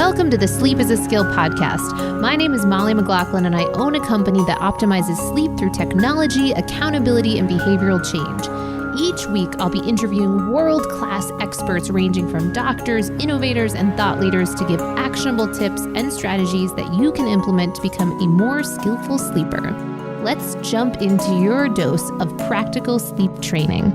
Welcome to the Sleep is a Skill podcast. My name is Molly McLaughlin, and I own a company that optimizes sleep through technology, accountability, and behavioral change. Each week, I'll be interviewing world-class experts ranging from doctors, innovators, and thought leaders to give actionable tips and strategies that you can implement to become a more skillful sleeper. Let's jump into your dose of practical sleep training.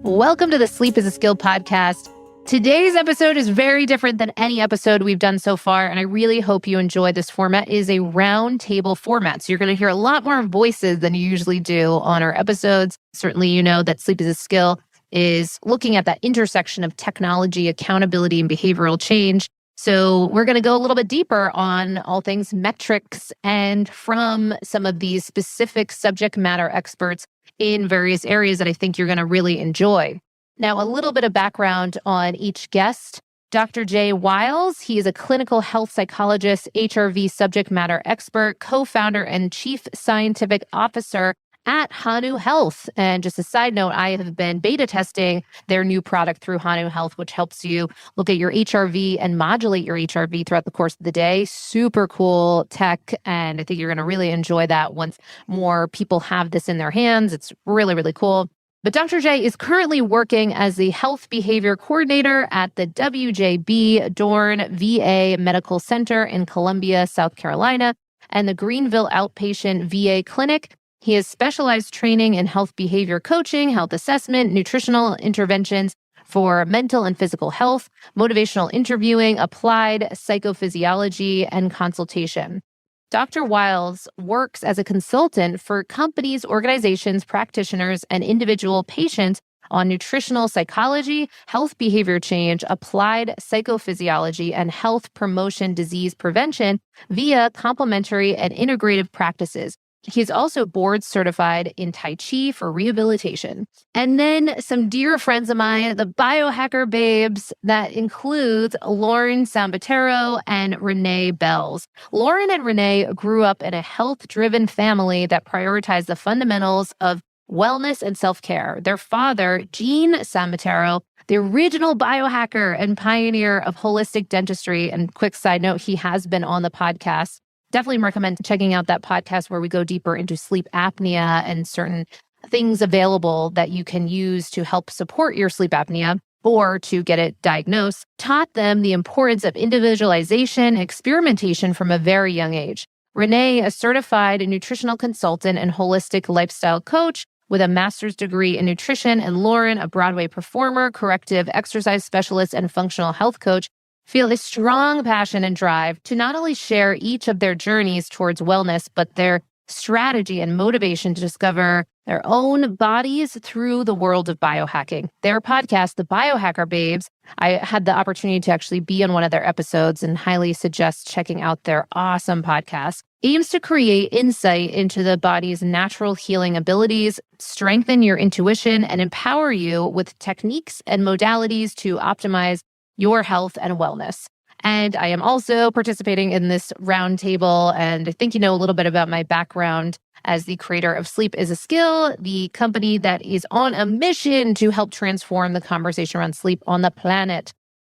Welcome to the Sleep is a Skill podcast. Today's episode is very different than any episode we've done so far, and I really hope you enjoy this format. It is a round table format, so you're going to hear a lot more voices than you usually do on our episodes. Certainly, you know that Sleep is a Skill is looking at that intersection of technology, accountability, and behavioral change. So we're going to go a little bit deeper on all things metrics and from some of these specific subject matter experts in various areas that I think you're going to really enjoy. Now, a little bit of background on each guest. Dr. Wiles, he is a clinical health psychologist, HRV Subject Matter Expert, co-founder and chief scientific officer at Hanu Health. And just a side note, I have been beta testing their new product through Hanu Health, which helps you look at your HRV and modulate your HRV throughout the course of the day. Super cool tech. And I think you're going to really enjoy that once more people have this in their hands. It's really, really cool. But Dr. J is currently working as the health behavior coordinator at the WJB Dorn VA Medical Center in Columbia, South Carolina, and the Greenville Outpatient VA Clinic. He has specialized training in health behavior coaching, health assessment, nutritional interventions for mental and physical health, motivational interviewing, applied psychophysiology, and consultation. Dr. Wiles works as a consultant for companies, organizations, practitioners, and individual patients on nutritional psychology, health behavior change, applied psychophysiology, and health promotion disease prevention via complementary and integrative practices. He's also board certified in Tai Chi for rehabilitation. And then some dear friends of mine, the Biohacker babes, that includes Lauren Sambataro and Renee Belz. Lauren and Renee grew up in a health-driven family that prioritized the fundamentals of wellness and self-care. Their father, Gene Sambataro, the original biohacker and pioneer of holistic dentistry, and quick side note, he has been on the podcast. Definitely recommend checking out that podcast where we go deeper into sleep apnea and certain things available that you can use to help support your sleep apnea or to get it diagnosed. Taught them the importance of individualization, experimentation from a very young age. Renee, a certified nutritional consultant and holistic lifestyle coach with a master's degree in nutrition, and Lauren, a Broadway performer, corrective exercise specialist, and functional health coach, feel a strong passion and drive to not only share each of their journeys towards wellness, but their strategy and motivation to discover their own bodies through the world of biohacking. Their podcast, The Biohacker Babes, I had the opportunity to actually be on one of their episodes and highly suggest checking out their awesome podcast, aims to create insight into the body's natural healing abilities, strengthen your intuition, and empower you with techniques and modalities to optimize your health and wellness. And I am also participating in this roundtable, and I think you know a little bit about my background as the creator of Sleep is a Skill, the company that is on a mission to help transform the conversation around sleep on the planet.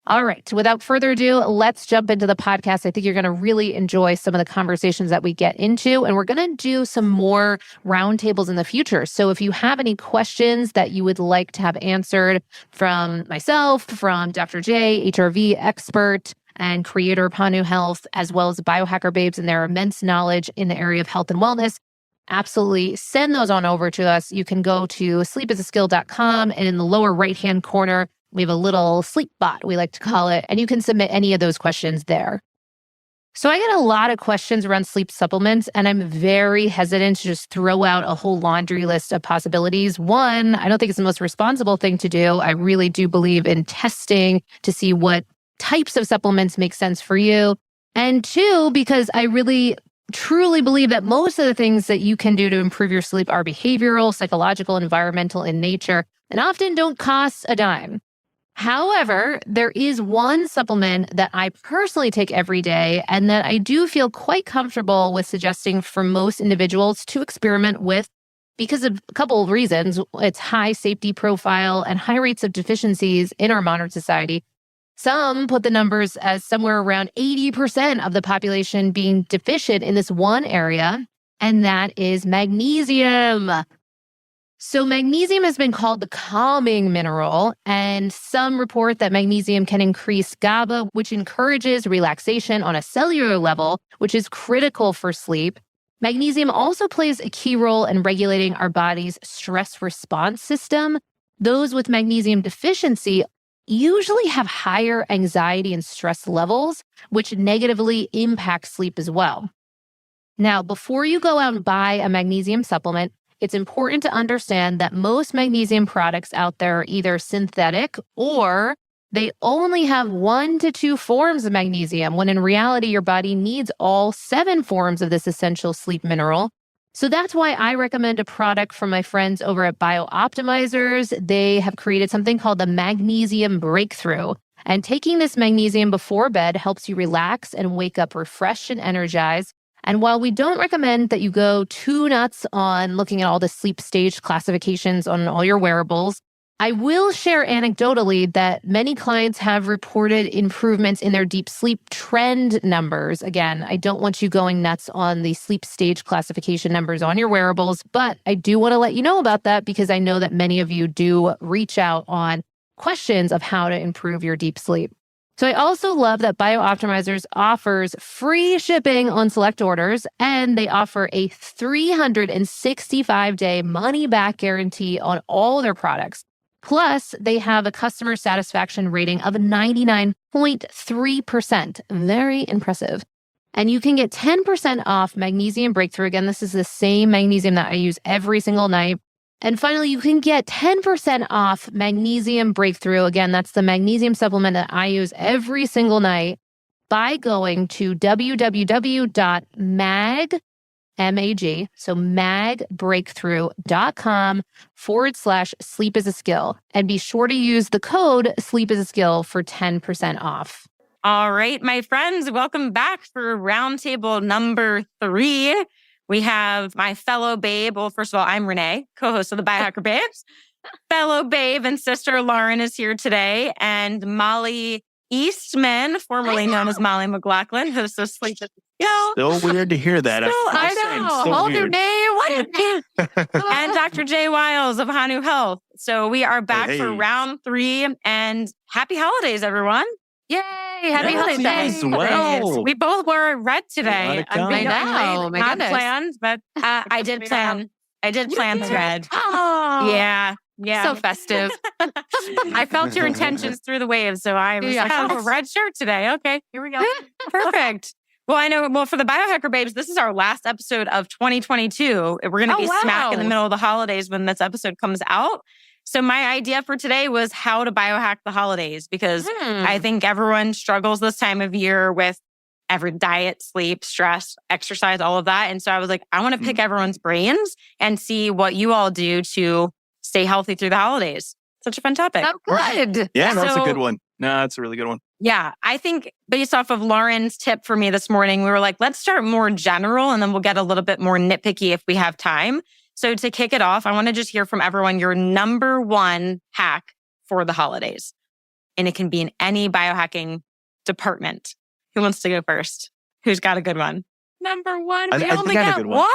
All right, without further ado, let's jump into the podcast. I think you're going to really enjoy some of the conversations that we get into, and we're going to do some more roundtables in the future. So if you have any questions that you would like to have answered from myself, from Dr. J, HRV expert and creator of Hanu Health, as well as the Biohacker babes and their immense knowledge in the area of health and wellness, absolutely send those on over to us. You can go to sleepisaskill.com, and in the lower right-hand corner, we have a little sleep bot, we like to call it, and you can submit any of those questions there. So I get a lot of questions around sleep supplements, and I'm very hesitant to just throw out a whole laundry list of possibilities. One, I don't think it's the most responsible thing to do. I really do believe in testing to see what types of supplements make sense for you. And two, because I really truly believe that most of the things that you can do to improve your sleep are behavioral, psychological, environmental in nature, and often don't cost a dime. However, there is one supplement that I personally take every day and that I do feel quite comfortable with suggesting for most individuals to experiment with because of a couple of reasons. Its high safety profile and high rates of deficiencies in our modern society. Some put the numbers as somewhere around 80% of the population being deficient in this one area, and that is magnesium. So magnesium has been called the calming mineral, and some report that magnesium can increase GABA, which encourages relaxation on a cellular level, which is critical for sleep. Magnesium also plays a key role in regulating our body's stress response system. Those with magnesium deficiency usually have higher anxiety and stress levels, which negatively impact sleep as well. Now, before you go out and buy a magnesium supplement, it's important to understand that most magnesium products out there are either synthetic or they only have 1 to 2 forms of magnesium, when in reality, your body needs all 7 forms of this essential sleep mineral. So that's why I recommend a product from my friends over at Biooptimizers. They have created something called the Magnesium Breakthrough. And taking this magnesium before bed helps you relax and wake up refreshed and energized. And while we don't recommend that you go too nuts on looking at all the sleep stage classifications on all your wearables, I will share anecdotally that many clients have reported improvements in their deep sleep trend numbers. Again, I don't want you going nuts on the sleep stage classification numbers on your wearables, but I do want to let you know about that because I know that many of you do reach out on questions of how to improve your deep sleep. So I also love that Biooptimizers offers free shipping on select orders, and they offer a 365-day money-back guarantee on all their products. Plus, they have a customer satisfaction rating of 99.3%. Very impressive. And you can get 10% off Magnesium Breakthrough. Again, this is the same magnesium that I use every single night. And finally, you can get 10% off Magnesium Breakthrough. Again, that's the magnesium supplement that I use every single night by going to magbreakthrough.com/sleep is a skill. And be sure to use the code sleep is a skill for 10% off. All right, my friends, welcome back for roundtable number 3. We have my fellow babe. Well, first of all, I'm Renee, co-host of the Biohacker Babes. Fellow babe and sister Lauren is here today. And Molly Eastman, formerly known as Molly McLaughlin, host of Sleep is a Skill. Still weird to hear that. I know. Hold your name. What your name? And Dr. J. Wiles of Hanu Health. So we are back for round 3. And happy holidays, everyone. Yay! Happy holidays. Well. We both wore red today. I know. My Not goodness. planned, but I did plan. I did plan red. Oh, Yeah. so festive. I felt your intentions through the waves, so I was like, oh, red shirt today. Okay, here we go. Perfect. Well, I know. Well, for the Biohacker Babes, this is our last episode of 2022. We're going to be smack in the middle of the holidays when this episode comes out. So my idea for today was how to biohack the holidays, because I think everyone struggles this time of year with every diet, sleep, stress, exercise, all of that. And so I was like, I want to pick everyone's brains and see what you all do to stay healthy through the holidays. Such a fun topic. Oh, good. Yeah, that's a good one. No, that's a really good one. Yeah, I think based off of Lauren's tip for me this morning, we were like, let's start more general and then we'll get a little bit more nitpicky if we have time. So to kick it off, I want to just hear from everyone your number 1 hack for the holidays. And it can be in any biohacking department. Who wants to go first? Who's got a good one? Number 1. We only got one.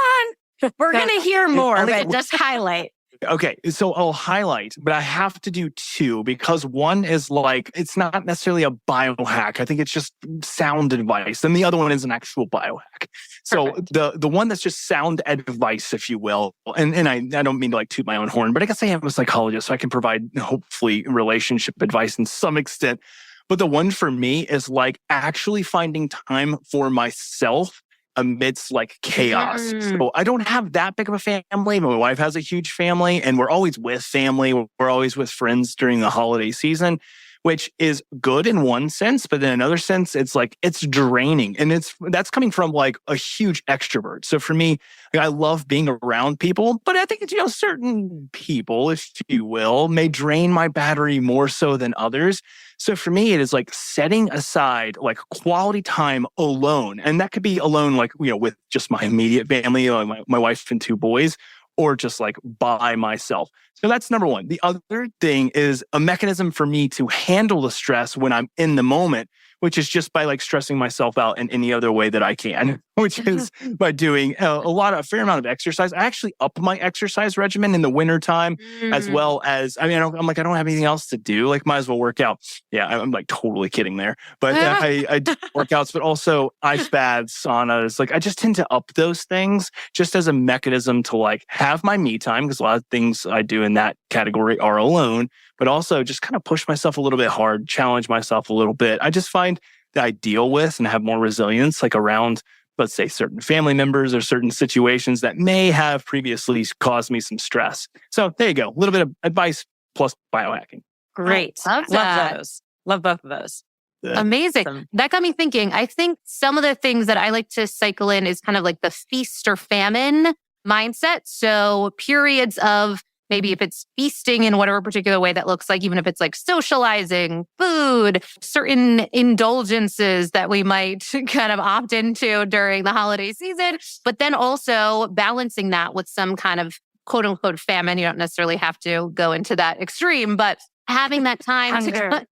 We're going to hear more, but just highlight. Okay, so I'll highlight, but I have to do 2 because one is like, it's not necessarily a biohack. I think it's just sound advice. And the other one is an actual biohack. So the one that's just sound advice, if you will, and I don't mean to like toot my own horn, but I guess I am a psychologist, so I can provide hopefully relationship advice in some extent. But the one for me is like actually finding time for myself amidst like chaos. So I don't have that big of a family. My wife has a huge family and we're always with family. We're always with friends during the holiday season, which is good in one sense, but in another sense, it's like, it's draining. And that's coming from like a huge extrovert. So for me, like, I love being around people, but I think it's, certain people, if you will, may drain my battery more so than others. So for me, it is like setting aside like quality time alone. And that could be alone, like, with just my immediate family, like my wife and 2 boys, or just like by myself. So that's number one. The other thing is a mechanism for me to handle the stress when I'm in the moment, which is just by like stressing myself out in any other way that I can, which is by doing a fair amount of exercise. I actually up my exercise regimen in the wintertime, as well as, I'm like, I don't have anything else to do. Like, might as well work out. Yeah, I'm like totally kidding there. But I do workouts, but also ice baths, saunas. Like, I just tend to up those things just as a mechanism to like have my me time, because a lot of things I do in that category are alone, but also just kind of push myself a little bit hard, challenge myself a little bit. I just find that I deal with and have more resilience like around, let's say, certain family members or certain situations that may have previously caused me some stress. So there you go. A little bit of advice plus biohacking. Great. Love that. Love those. Love both of those. Amazing. That got me thinking. I think some of the things that I like to cycle in is kind of like the feast or famine mindset. So periods of maybe if it's feasting in whatever particular way that looks like, even if it's like socializing, food, certain indulgences that we might kind of opt into during the holiday season, but then also balancing that with some kind of quote unquote famine. You don't necessarily have to go into that extreme, but having that time having that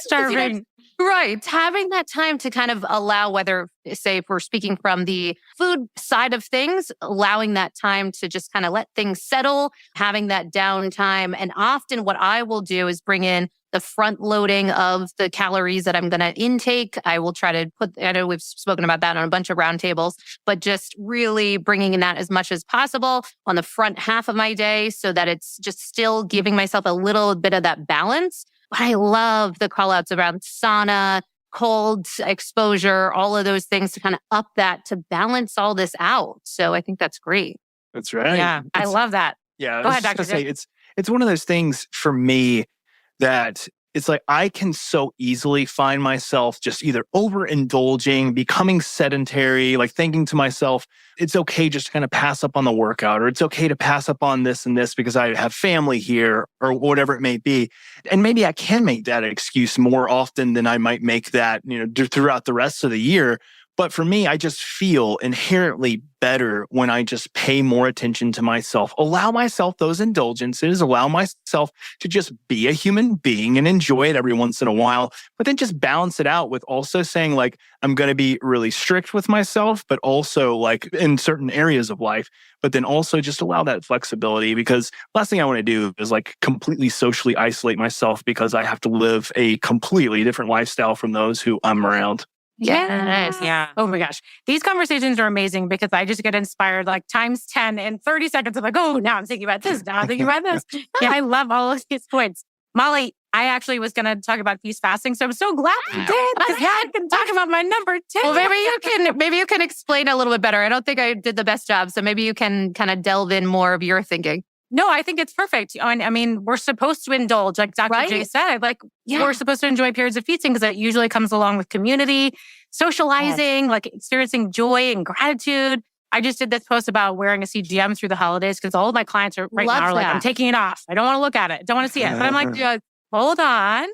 starving. Right. Having that time to kind of allow, whether, say, if we're speaking from the food side of things, allowing that time to just kind of let things settle, having that downtime. And often what I will do is bring in the front loading of the calories that I'm going to intake. I will try to I know we've spoken about that on a bunch of roundtables, but just really bringing in that as much as possible on the front half of my day so that it's just still giving myself a little bit of that balance. But I love the call outs around sauna, cold exposure, all of those things to kind of up that to balance all this out. So I think that's great. That's right. Yeah, I love that. Yeah. Go ahead, Dr. Say, it's one of those things for me that it's like I can so easily find myself just either overindulging, becoming sedentary, like thinking to myself, it's okay just to kind of pass up on the workout, or it's okay to pass up on this and this because I have family here, or whatever it may be. And maybe I can make that excuse more often than I might make that, throughout the rest of the year. But for me, I just feel inherently better when I just pay more attention to myself, allow myself those indulgences, allow myself to just be a human being and enjoy it every once in a while, but then just balance it out with also saying like, I'm going to be really strict with myself, but also like in certain areas of life, but then also just allow that flexibility, because last thing I want to do is like completely socially isolate myself because I have to live a completely different lifestyle from those who I'm around. Yes. Yeah. Oh my gosh. These conversations are amazing because I just get inspired like times 10 in 30 seconds. I'm like, oh, now I'm thinking about this. Now I'm thinking about this. Yeah, I love all of these points. Molly, I actually was going to talk about feast fasting. So I'm so glad you did, because I can talk about my number 10. Well, maybe you can explain a little bit better. I don't think I did the best job. So maybe you can kind of delve in more of your thinking. No, I think it's perfect. I mean, we're supposed to indulge, like Dr. J said. We're supposed to enjoy periods of feasting because it usually comes along with community, socializing, like experiencing joy and gratitude. I just did this post about wearing a CGM through the holidays because all of my clients are now like, I'm taking it off. I don't want to look at it. Don't want to see it. But I'm like, hold on.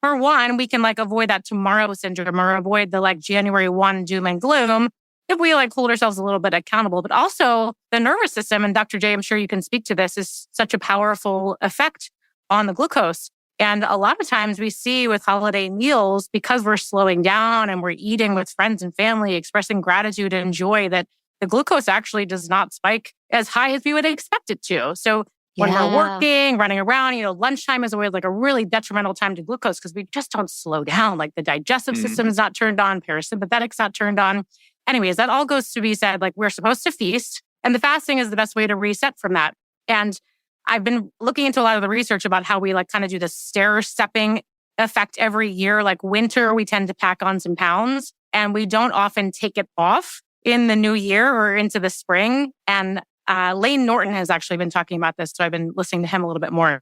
For one, we can like avoid that tomorrow syndrome or avoid the like January 1 doom and gloom if we like hold ourselves a little bit accountable. But also the nervous system, and Dr. J, I'm sure you can speak to this, is such a powerful effect on the glucose. And a lot of times we see with holiday meals, because we're slowing down and we're eating with friends and family, expressing gratitude and joy, that the glucose actually does not spike as high as we would expect it to. So when we're working, running around, lunchtime is always like a really detrimental time to glucose because we just don't slow down. Like the digestive system is not turned on, parasympathetic's not turned on. Anyways, that all goes to be said, like we're supposed to feast, and the fasting is the best way to reset from that. And I've been looking into a lot of the research about how we like kind of do the stair-stepping effect every year. Like winter, we tend to pack on some pounds and we don't often take it off in the new year or into the spring. And Lane Norton has actually been talking about this. So I've been listening to him a little bit more.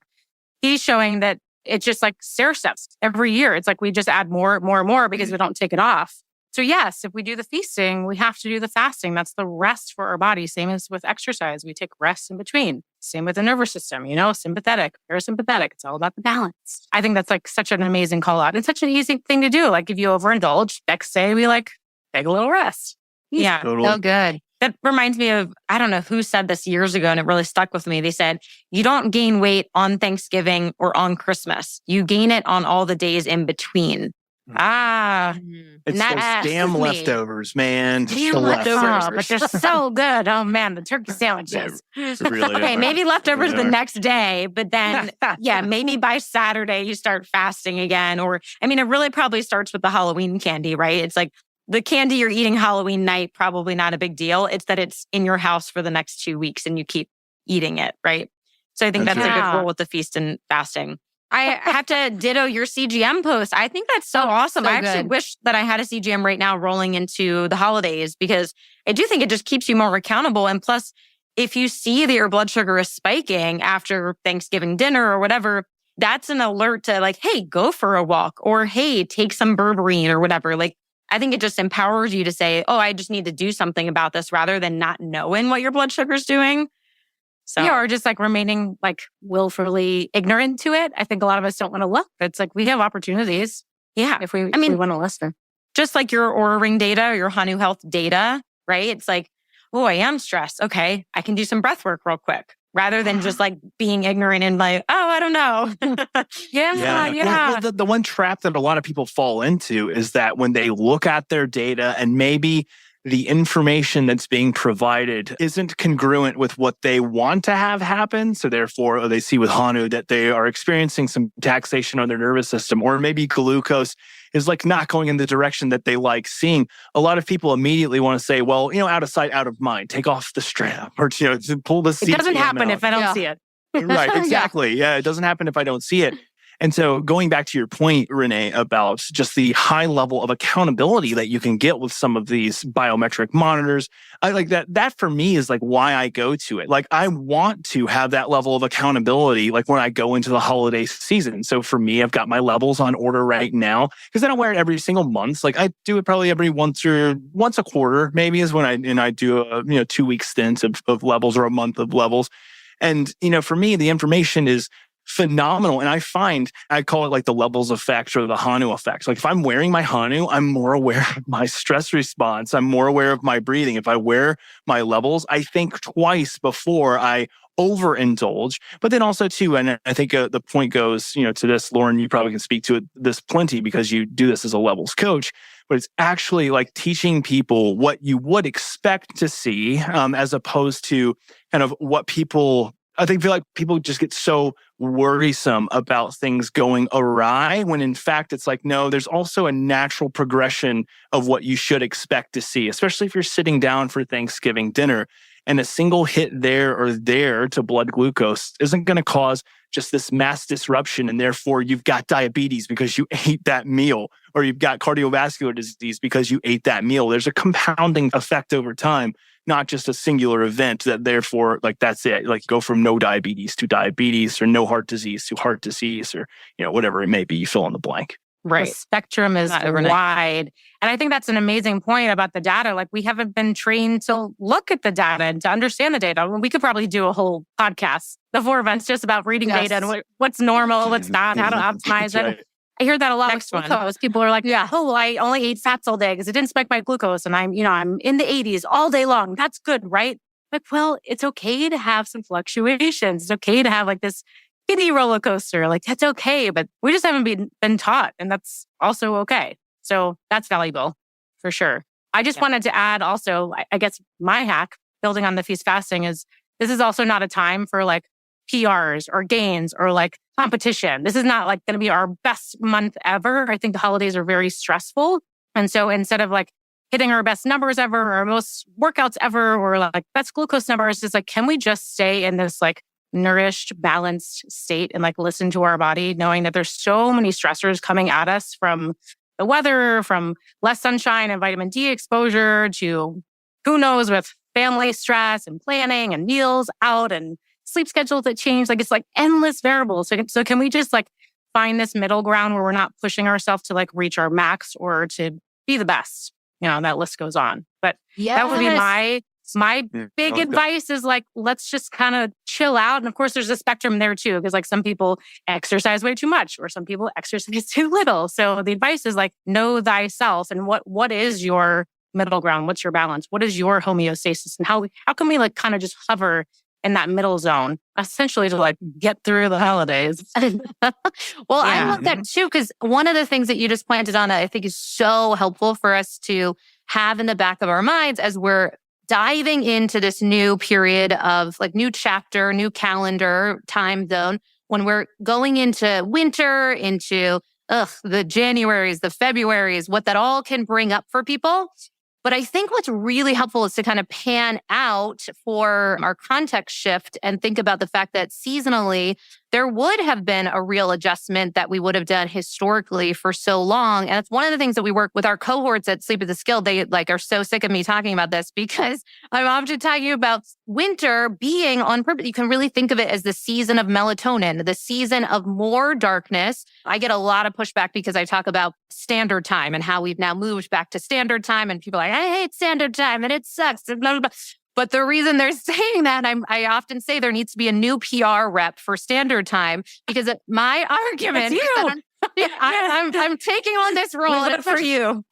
He's showing that it's just like stair steps every year. It's like we just add more because we don't take it off. So yes, if we do the feasting, we have to do the fasting. That's the rest for our body. Same as with exercise. We take rest in between. Same with the nervous system, sympathetic, parasympathetic. It's all about the balance. I think that's like such an amazing call out and such an easy thing to do. Like if you overindulge, next day we like take a little rest. Yeah. Totally. So good. That reminds me of, I don't know who said this years ago, and it really stuck with me. They said, you don't gain weight on Thanksgiving or on Christmas. You gain it on all the days in between. It's those damn leftovers, man. Damn leftovers. But they're so good. Oh man, the turkey sandwiches. Really okay, maybe leftovers the next day, but then, maybe by Saturday you start fasting again. Or, I mean, it really probably starts with the Halloween candy, right? It's like the candy you're eating Halloween night, probably not a big deal. It's that it's in your house for the next 2 weeks and you keep eating it, right? So I think that's a good rule with the feast and fasting. I have to ditto your CGM post. I think that's so awesome. I actually wish that I had a CGM right now rolling into the holidays, because I do think it just keeps you more accountable. And plus, if you see that your blood sugar is spiking after Thanksgiving dinner or whatever, that's an alert to like, hey, go for a walk, or hey, take some berberine or whatever. Like, I think it just empowers you to say, oh, I just need to do something about this, rather than not knowing what your blood sugar is doing. So, or just like remaining like willfully ignorant to it. I think a lot of us don't want to look. It's like we have opportunities. Yeah. If we want to listen. Just like your Oura Ring data, or your Hanu Health data, right? It's like, oh, I am stressed. Okay, I can do some breath work real quick, rather than just like being ignorant and like, oh, I don't know. Well, the one trap that a lot of people fall into is that when they look at their data and maybe the information that's being provided isn't congruent with what they want to have happen. So therefore, they see with Hanu that they are experiencing some taxation on their nervous system, or maybe glucose is like not going in the direction that they like seeing. A lot of people immediately want to say, well, out of sight, out of mind, take off the strap, or, to pull the seat. It doesn't happen if I don't see it. Right, exactly. Yeah, it doesn't happen if I don't see it. And so going back to your point, Renee, about just the high level of accountability that you can get with some of these biometric monitors, I like that. That for me is like why I go to it. Like I want to have that level of accountability, like when I go into the holiday season. So for me, I've got my levels on order right now, because I don't wear it every single month. Like I do it probably every once a quarter, maybe, is when I do a 2-week stint of levels, or a month of levels. And for me, the information is phenomenal. And I call it like the levels effect, or the Hanu effect. Like if I'm wearing my Hanu, I'm more aware of my stress response. I'm more aware of my breathing. If I wear my levels, I think twice before I overindulge. But then also too, and I think the point goes, to this, Lauren, you probably can speak to this plenty because you do this as a levels coach, but it's actually like teaching people what you would expect to see, as opposed to kind of what feel like people just get so worrisome about things going awry, when in fact it's like, no, there's also a natural progression of what you should expect to see, especially if you're sitting down for Thanksgiving dinner, and a single hit there or there to blood glucose isn't going to cause just this mass disruption, and therefore you've got diabetes because you ate that meal, or you've got cardiovascular disease because you ate that meal. There's a compounding effect over time, not just a singular event that therefore, like, that's it. Like, go from no diabetes to diabetes, or no heart disease to heart disease, or, whatever it may be, you fill in the blank. Right. The spectrum is wide. And I think that's an amazing point about the data. Like, we haven't been trained to look at the data and to understand the data. We could probably do a whole podcast, the 4 of us, just about reading data and what's normal, what's not, how to optimize it. Right. I hear that a lot with glucose. People are like, oh, well, I only ate fats all day because it didn't spike my glucose. And I'm in the 80s all day long. That's good, right? Like, well, it's okay to have some fluctuations. It's okay to have like this skinny roller coaster. Like, that's okay. But we just haven't been taught. And that's also okay. So that's valuable for sure. I just wanted to add also, I guess my hack, building on the feast fasting, is this is also not a time for like PRs or gains or like competition. This is not like going to be our best month ever. I think the holidays are very stressful. And so instead of like hitting our best numbers ever, or our most workouts ever, or like best glucose numbers, it's like, can we just stay in this like nourished, balanced state and like listen to our body, knowing that there's so many stressors coming at us from the weather, from less sunshine and vitamin D exposure, to who knows, with family stress and planning and meals out and sleep schedules that change. Like, it's like endless variables. So can we just like find this middle ground where we're not pushing ourselves to like reach our max or to be the best? That list goes on. But that would be my big advice, is like, let's just kind of chill out. And of course, there's a spectrum there too, because like some people exercise way too much, or some people exercise too little. So the advice is like, know thyself, and what is your middle ground? What's your balance? What is your homeostasis? And how can we like kind of just hover in that middle zone, essentially to like get through the holidays? Well, I love that too, because one of the things that you just planted on that I think is so helpful for us to have in the back of our minds as we're diving into this new period of like new chapter, new calendar, time zone, when we're going into winter, into the Januaries, the Februaries, what that all can bring up for people. But I think what's really helpful is to kind of pan out for our context shift and think about the fact that seasonally, there would have been a real adjustment that we would have done historically for so long. And it's one of the things that we work with our cohorts at Sleep is a Skill. They like are so sick of me talking about this because I'm often talking about winter being on purpose. You can really think of it as the season of melatonin, the season of more darkness. I get a lot of pushback because I talk about standard time and how we've now moved back to standard time. And people are like, I hate standard time and it sucks. And blah, blah, blah. But the reason they're saying that, I often say there needs to be a new PR rep for standard time because my argument is that I'm taking on this role and for you.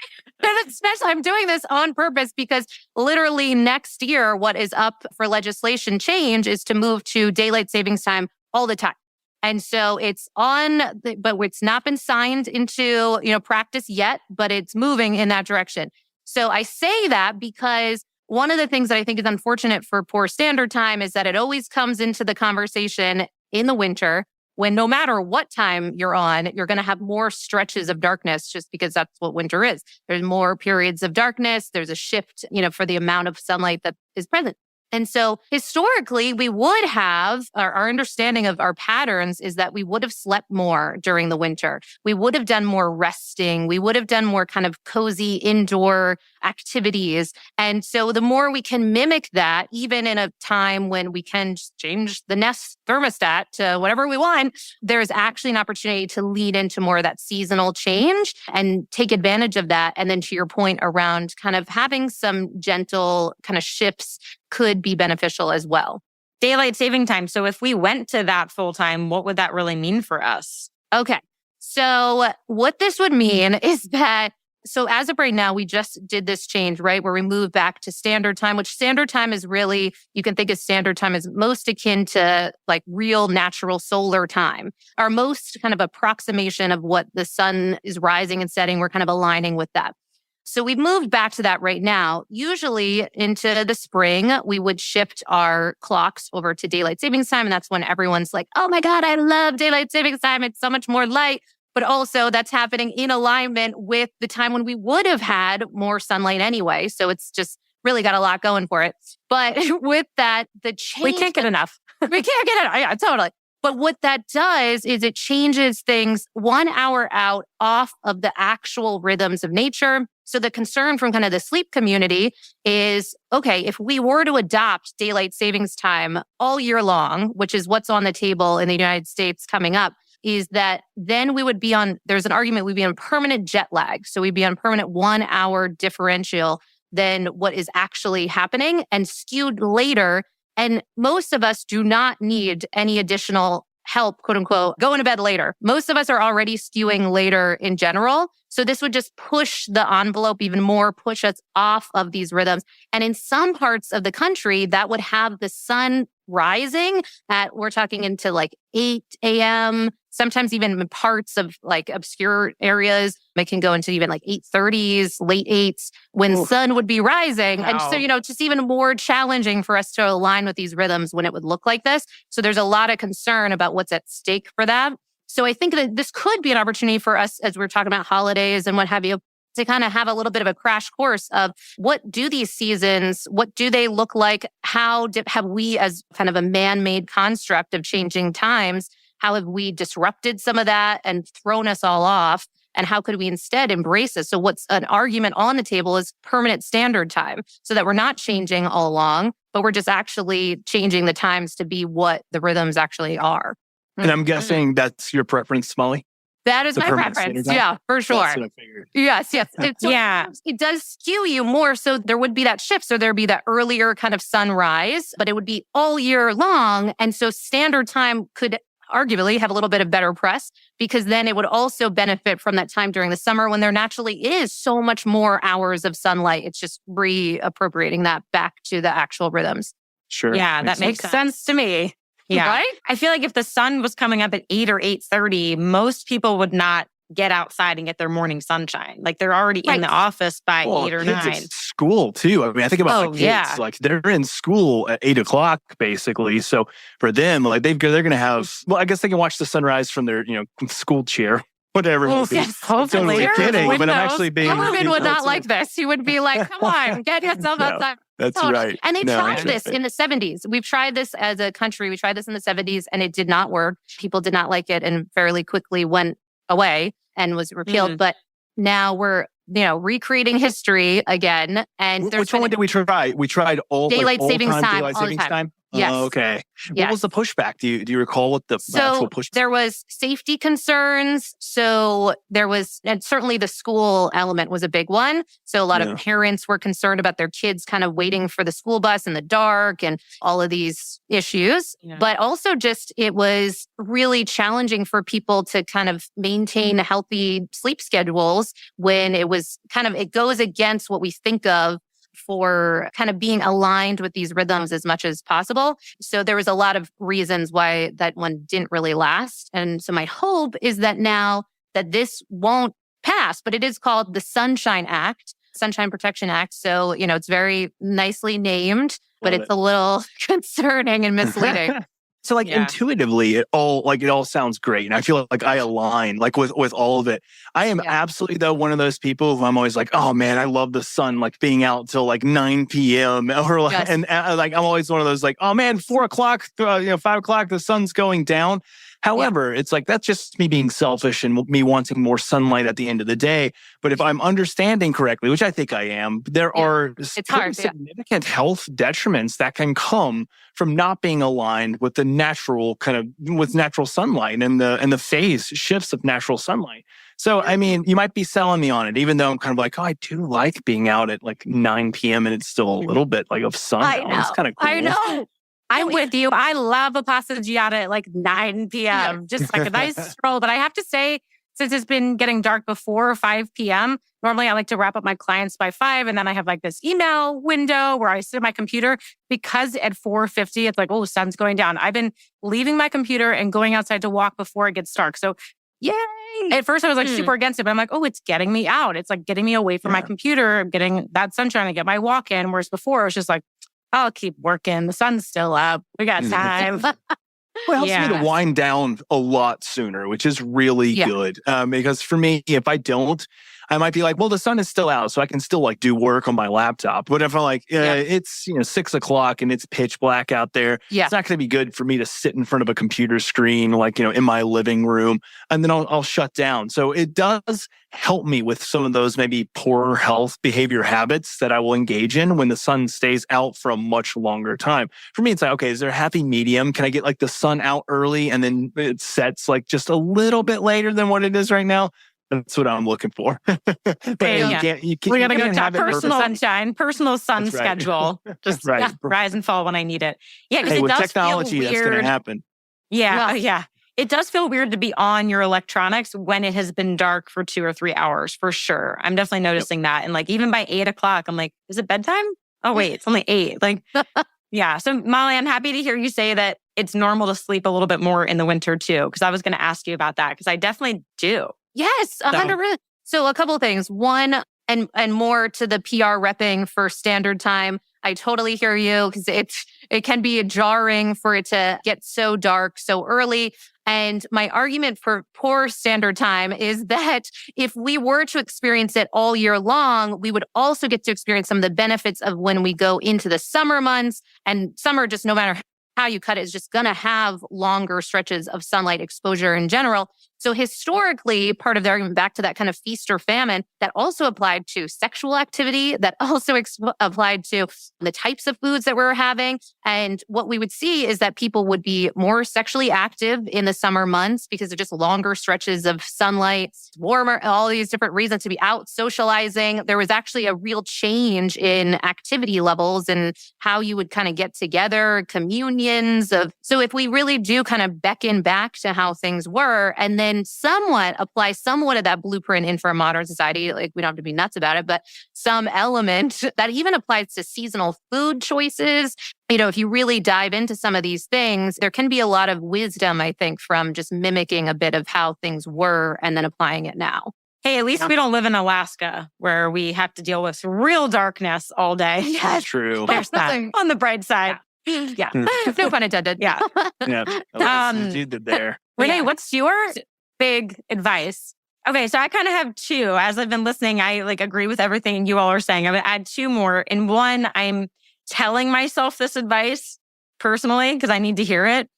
And especially I'm doing this on purpose because literally next year, what is up for legislation change is to move to daylight savings time all the time. And so it's but it's not been signed into, practice yet, but it's moving in that direction. So I say that because one of the things that I think is unfortunate for poor standard time is that it always comes into the conversation in the winter when no matter what time you're on, you're going to have more stretches of darkness just because that's what winter is. There's more periods of darkness. There's a shift, for the amount of sunlight that is present. And so historically, we would have, our understanding of our patterns is that we would have slept more during the winter. We would have done more resting. We would have done more kind of cozy indoor activities. And so the more we can mimic that, even in a time when we can just change the Nest thermostat to whatever we want, there's actually an opportunity to lead into more of that seasonal change and take advantage of that. And then to your point around kind of having some gentle kind of shifts could be beneficial as well. Daylight saving time. So if we went to that full time, what would that really mean for us? Okay. So what this would mean is that, so as of right now, we just did this change, right? Where we moved back to standard time, which standard time is really, you can think of standard time as most akin to like real natural solar time. Our most kind of approximation of what the sun is rising and setting, we're kind of aligning with that. So we've moved back to that right now. Usually into the spring, we would shift our clocks over to daylight savings time. And that's when everyone's like, oh my God, I love daylight savings time. It's so much more light. But also that's happening in alignment with the time when we would have had more sunlight anyway. So it's just really got a lot going for it. But with that, the change... We can't get enough. We can't get enough. Yeah, totally. But what that does is it changes things 1 hour out off of the actual rhythms of nature. So the concern from kind of the sleep community is, okay, if we were to adopt daylight savings time all year long, which is what's on the table in the United States coming up, is that then we would be on, there's an argument, we'd be on permanent jet lag. So we'd be on permanent 1 hour differential than what is actually happening and skewed later. And most of us do not need any additional help, quote unquote, going to bed later. Most of us are already skewing later in general. So this would just push the envelope even more, push us off of these rhythms. And in some parts of the country, that would have the sun rising at, we're talking into like 8 a.m., sometimes even in parts of like obscure areas, it can go into even like 8:30s, late 8s when the sun would be rising. Wow. And so, just even more challenging for us to align with these rhythms when it would look like this. So there's a lot of concern about what's at stake for that. So I think that this could be an opportunity for us as we're talking about holidays and what have you, to kind of have a little bit of a crash course of what do these seasons, what do they look like? How have we as kind of a man-made construct of changing times, how have we disrupted some of that and thrown us all off? And how could we instead embrace it? So what's an argument on the table is permanent standard time so that we're not changing all along, but we're just actually changing the times to be what the rhythms actually are. And I'm guessing that's your preference, Molly? That is my preference. Yeah, for sure. That's what I figured. Yes. It does skew you more. So there would be that shift. So there'd be that earlier kind of sunrise, but it would be all year long. And so standard time could arguably have a little bit of better press, because then it would also benefit from that time during the summer when there naturally is so much more hours of sunlight. It's just reappropriating that back to the actual rhythms. Sure. Yeah, that makes sense to me. Yeah. Right? I feel like if the sun was coming up at 8 or 8:30, most people would not get outside and get their morning sunshine. Like they're already in the office by 8 or 9. At school too. I mean, I think about my kids. Like they're in school at 8 o'clock basically. So for them, like they're going to have. Well, I guess they can watch the sunrise from their school chair. Whatever. Yes, hopefully. Totally kidding, but I'm actually being. Norman would not like this. He would be like, "Come on, get yourself outside." That's right. And they tried this in the 70s. We've tried this as a country. We tried this in the 70s, and it did not work. People did not like it, and fairly quickly went away and was repealed. But now we're recreating history again. And which one did we try? We tried all daylight savings time. Daylight savings time. Yes. Oh, okay. What was the pushback? Do you recall what the actual pushback? There was safety concerns. So there was, and certainly the school element was a big one. So a lot of parents were concerned about their kids kind of waiting for the school bus in the dark and all of these issues. Yeah. But also just, it was really challenging for people to kind of maintain healthy sleep schedules when it was it goes against what we think of for kind of being aligned with these rhythms as much as possible. So there was a lot of reasons why that one didn't really last. And so my hope is that now that this won't pass, but it is called the Sunshine Act, Sunshine Protection Act. So, it's very nicely named, but it's a little concerning and misleading. So intuitively, it all sounds great. And I feel like I align with all of it. I am absolutely though one of those people who I'm always like, oh man, I love the sun, being out till 9 p.m. or and I'm always one of those oh man, 4 o'clock, 5 o'clock, the sun's going down. However, it's that's just me being selfish and me wanting more sunlight at the end of the day. But if I'm understanding correctly, which I think I am, there are significant health detriments that can come from not being aligned with the natural with natural sunlight and the phase shifts of natural sunlight. So, I mean, you might be selling me on it, even though I'm I do like being out at 9 p.m. and it's still a little bit of sun. I know. It's kind of cool. I know. I'm with you. I love a passeggiata at 9 p.m. Just a nice stroll. But I have to say, since it's been getting dark before 5 p.m., normally I like to wrap up my clients by 5. And then I have this email window where I sit at my computer, because at 4:50, it's the sun's going down. I've been leaving my computer and going outside to walk before it gets dark. So yay. At first I was super against it, but I'm it's getting me out. It's getting me away from my computer. I'm getting that sunshine to get my walk in. Whereas before it was just I'll keep working. The sun's still up. We got time. Well, it helps me to wind down a lot sooner, which is really good. Because for me, if I don't, I might be well, the sun is still out, so I can still do work on my laptop. But if I'm it's 6 o'clock and it's pitch black out there, it's not going to be good for me to sit in front of a computer screen, in my living room, and then I'll shut down. So it does help me with some of those maybe poor health behavior habits that I will engage in when the sun stays out for a much longer time. For me, it's okay, is there a happy medium? Can I get the sun out early and then it sets just a little bit later than what it is right now? That's what I'm looking for. But you can't, we got to go to personal sunshine, personal sun schedule. Just rise and fall when I need it. Yeah, because with technology, that's going to happen. Yeah. It does feel weird to be on your electronics when it has been dark for 2 or 3 hours, for sure. I'm definitely noticing that. And even by 8 o'clock, I'm is it bedtime? Oh, wait, it's only 8. Yeah. So Molly, I'm happy to hear you say that it's normal to sleep a little bit more in the winter too, because I was going to ask you about that, because I definitely do. Yes, 100%. So a couple of things. One, and more to the PR repping for standard time. I totally hear you, because it can be jarring for it to get so dark so early. And my argument for poor standard time is that if we were to experience it all year long, we would also get to experience some of the benefits of when we go into the summer months. And summer, just no matter how you cut it, is just going to have longer stretches of sunlight exposure in general. So historically, part of the argument back to that kind of feast or famine, that also applied to sexual activity, that also applied to the types of foods that we were having. And what we would see is that people would be more sexually active in the summer months because of just longer stretches of sunlight, warmer, all these different reasons to be out socializing. There was actually a real change in activity levels and how you would kind of get together, communions of. So if we really do kind of beckon back to how things were and then somewhat apply somewhat of that blueprint in for a modern society, like we don't have to be nuts about it, but some element that even applies to seasonal food choices. If you really dive into some of these things, there can be a lot of wisdom, I think, from just mimicking a bit of how things were and then applying it now. Hey, at least we don't live in Alaska where we have to deal with real darkness all day. That's true. There's that on the bright side. Yeah. No pun intended. Yeah. You did there. Renee, what's your big advice? Okay, so I kind of have two. As I've been listening, I agree with everything you all are saying. I'm going to add two more. In one, I'm telling myself this advice personally because I need to hear it.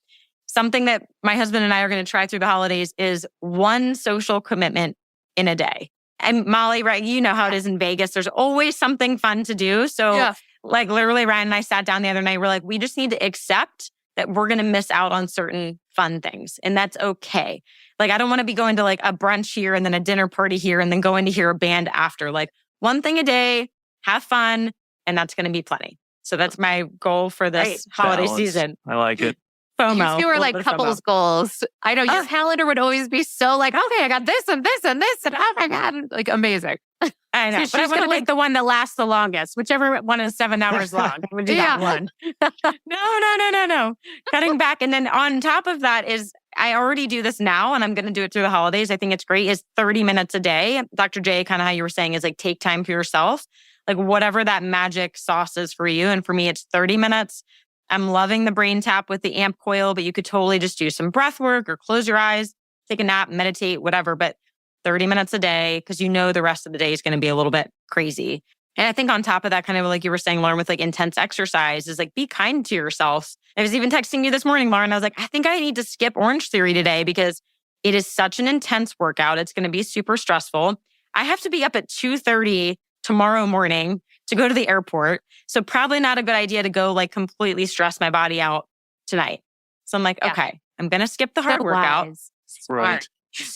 Something that my husband and I are going to try through the holidays is one social commitment in a day. And Molly, right, you know how it is in Vegas. There's always something fun to do. So literally Ryan and I sat down the other night. We're like, we just need to accept that we're going to miss out on certain fun things. And that's okay. I don't want to be going to a brunch here and then a dinner party here and then going to hear a band after. One thing a day, have fun, and that's going to be plenty. So that's my goal for this holiday season. I like it. FOMO. You were couples goals. I know your calendar would always be so okay, I got this and this and this and oh my God, amazing. I know. So but I want to make the one that lasts the longest, whichever one is 7 hours long. We'll do that one. No. Cutting back. And then on top of that is, I already do this now and I'm going to do it through the holidays. I think it's great, is 30 minutes a day. Dr. J, kind of how you were saying, is take time for yourself. Whatever that magic sauce is for you. And for me, it's 30 minutes. I'm loving the brain tap with the amp coil, but you could totally just do some breath work or close your eyes, take a nap, meditate, whatever. But 30 minutes a day, because the rest of the day is going to be a little bit crazy. And I think on top of that, kind of like you were saying, Lauren, with intense exercise is be kind to yourself. I was even texting you this morning, Lauren. I was I think I need to skip Orange Theory today because it is such an intense workout. It's going to be super stressful. I have to be up at 2:30 tomorrow morning to go to the airport. So probably not a good idea to go completely stress my body out tonight. So I'm okay, I'm going to skip the hard workout. Right.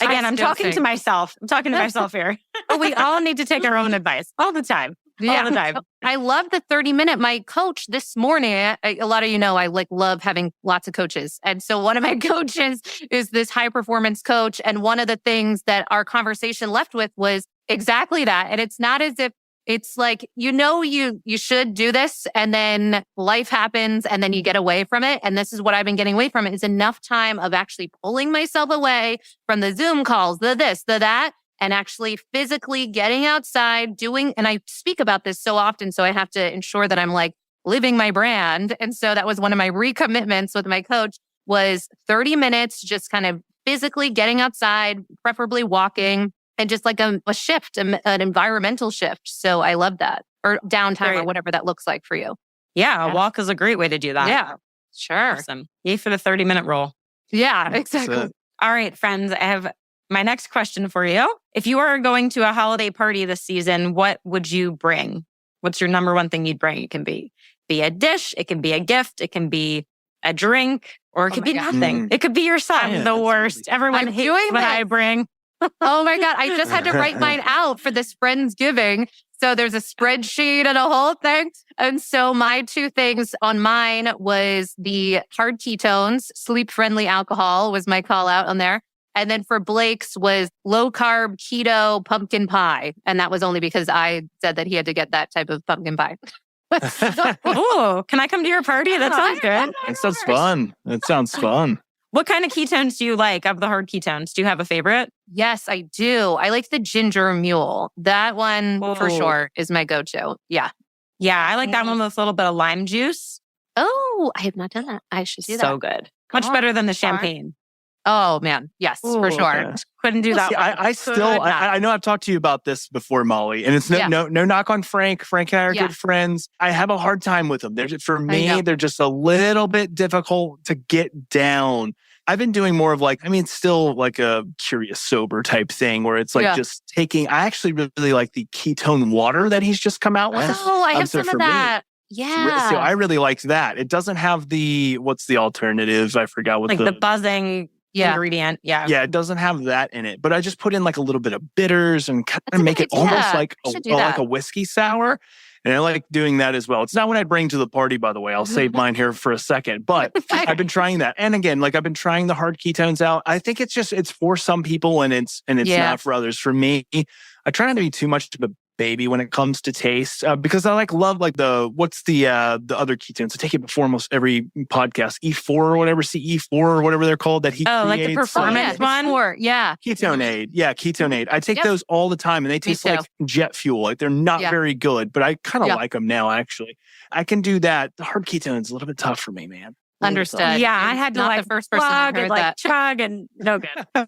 Again, I'm talking to myself. I'm talking to myself here. But we all need to take our own advice all the time. All the time. I love the 30-minute. My coach this morning, a lot of I love having lots of coaches. And so one of my coaches is this high performance coach. And one of the things that our conversation left with was exactly that. And it's not as if it's you should do this and then life happens and then you get away from it. And this is what I've been getting away from it, is enough time of actually pulling myself away from the Zoom calls, the this, the that, and actually physically getting outside, doing, and I speak about this so often, so I have to ensure that I'm living my brand. And so that was one of my recommitments with my coach, was 30 minutes, just kind of physically getting outside, preferably walking, and just a shift, an environmental shift. So I love that. Or downtime or whatever that looks like for you. Yeah, a walk is a great way to do that. Yeah, sure. Awesome. Yay for the 30-minute rule. Yeah, exactly. All right, friends, I have my next question for you. If you are going to a holiday party this season, what would you bring? What's your number one thing you'd bring? It can be a dish, it can be a gift, it can be a drink, or it could be nothing. It could be your son. Yeah, the worst. Everyone hates what I bring. Oh my God. I just had to write mine out for this Friendsgiving. So there's a spreadsheet and a whole thing. And so my two things on mine was the hard ketones, sleep-friendly alcohol was my call out on there. And then for Blake's was low carb keto pumpkin pie. And that was only because I said that he had to get that type of pumpkin pie. Oh, can I come to your party? That sounds good. That sounds fun. That sounds fun. What kind of ketones do you like of the hard ketones? Do you have a favorite? Yes, I do. I like the ginger mule. That one for sure is my go-to. Yeah. Yeah, I like that one with a little bit of lime juice. Oh, I have not done that. I should do that. So good. Much better than the champagne. Oh, man. Yes, for sure. Yeah. Couldn't do that. I know I've talked to you about this before, Molly, and it's no knock on Frank. Frank and I are good friends. I have a hard time with them. For me, they're just a little bit difficult to get down. I've been doing more of like, it's still like a curious sober type thing where it's like just taking, I actually really like the ketone water that he's just come out with. Oh, I have some of that. Yeah. So I really liked that. It doesn't have what's the alternative? I forgot what like the buzzing ingredient. Yeah. Yeah, it doesn't have that in it. But I just put in like a little bit of bitters and kind of make it almost like a whiskey sour. And I like doing that as well. It's not what I'd bring to the party, by the way. I'll save mine here for a second. But I've been trying that. And again, like I've been trying the hard ketones out. I think it's for some people and it's not for others. For me, I try not to be too much of a baby when it comes to taste because I love like what's the other ketones? I take it before almost every podcast, E4 or whatever, CE4 or whatever they're called that he creates. Like the performance one? Yeah. Ketoneade. Yeah, Ketoneade. I take those all the time and they taste like jet fuel. Like they're not very good, but I kind of like them now actually. I can do that. The hard ketones is a little bit tough for me, man. Understood. Yeah, I had to the first person plug heard and that. chug and no good.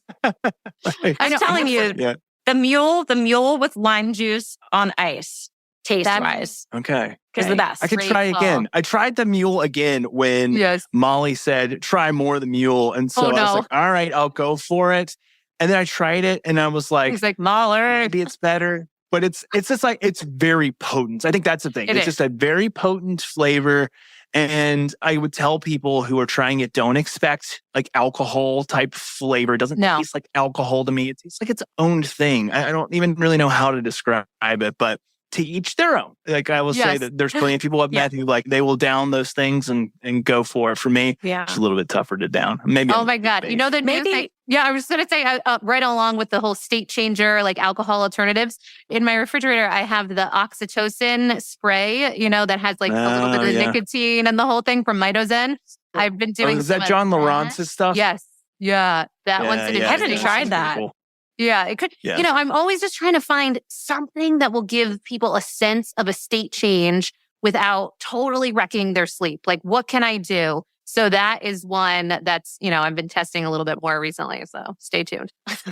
I'm telling you. The mule with lime juice on ice, taste-wise. Okay. Is the best. I could try again. I tried the mule again when Molly said, try more of the mule. And so I was like, all right, I'll go for it. And then I tried it and I was like, he's like, Molly, maybe it's better. But it's just like, it's very potent. I think that's the thing. It's just a very potent flavor. And I would tell people who are trying it, don't expect like alcohol type flavor. It doesn't taste like alcohol to me. It tastes like its own thing. I don't even really know how to describe it, but to each their own. Like I will say that there's plenty of people I've met who like, they will down those things and go for it. For me, it's a little bit tougher to down. Maybe. Oh my God. You know that maybe. I was going to say right along with the whole state changer, like alcohol alternatives. In my refrigerator, I have the oxytocin spray, that has like a little bit of nicotine and the whole thing from Mitozen. I've been doing. Is that John Lawrence's stuff? Yes. Yeah. That one's an I haven't tried that. Cool. Yeah, it could, I'm always just trying to find something that will give people a sense of a state change without totally wrecking their sleep. Like, what can I do? So that is one that's, I've been testing a little bit more recently. So stay tuned. I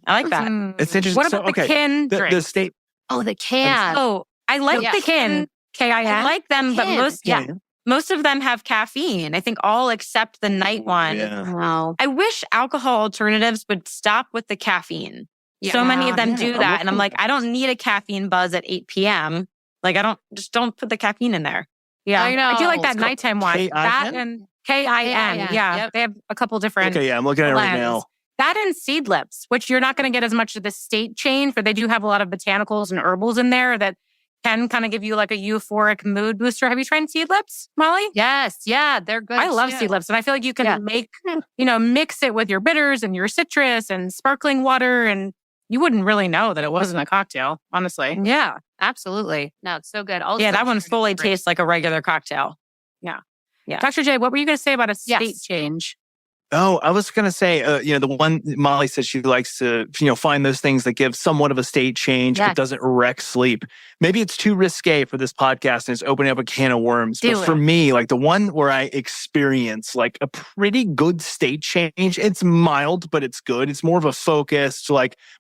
like that. It's interesting. What about the kin drink? The state. Oh, the can. Oh, I like the kin. KIN. I like them, but most of them have caffeine. I think all except the night one. Yeah. Wow. I wish alcohol alternatives would stop with the caffeine. Yeah. So many of them do that. And I'm like, I don't need a caffeine buzz at 8 p.m. Like, don't put the caffeine in there. Yeah. I know. I do like that nighttime one. K-I-N? That and KIN. Yeah. Yep. They have a couple different. Okay, I'm looking at it right now. That and seed lips, which you're not going to get as much of the state change, but they do have a lot of botanicals and herbals in there that can kind of give you like a euphoric mood booster. Have you tried seed lips, Molly? Yes. Yeah, they're good. I love seed lips. And I feel like you can mix it with your bitters and your citrus and sparkling water. And you wouldn't really know that it wasn't a cocktail, honestly. Yeah, absolutely. No, it's so good. Also, that one fully tastes like a regular cocktail. Yeah. Dr. J, what were you going to say about a state change? Oh, I was going to say, the one Molly says she likes to, find those things that give somewhat of a state change, but doesn't wreck sleep. Maybe it's too risque for this podcast and it's opening up a can of worms. But for me, like the one where I experience like a pretty good state change, it's mild, but it's good. It's more of a focused,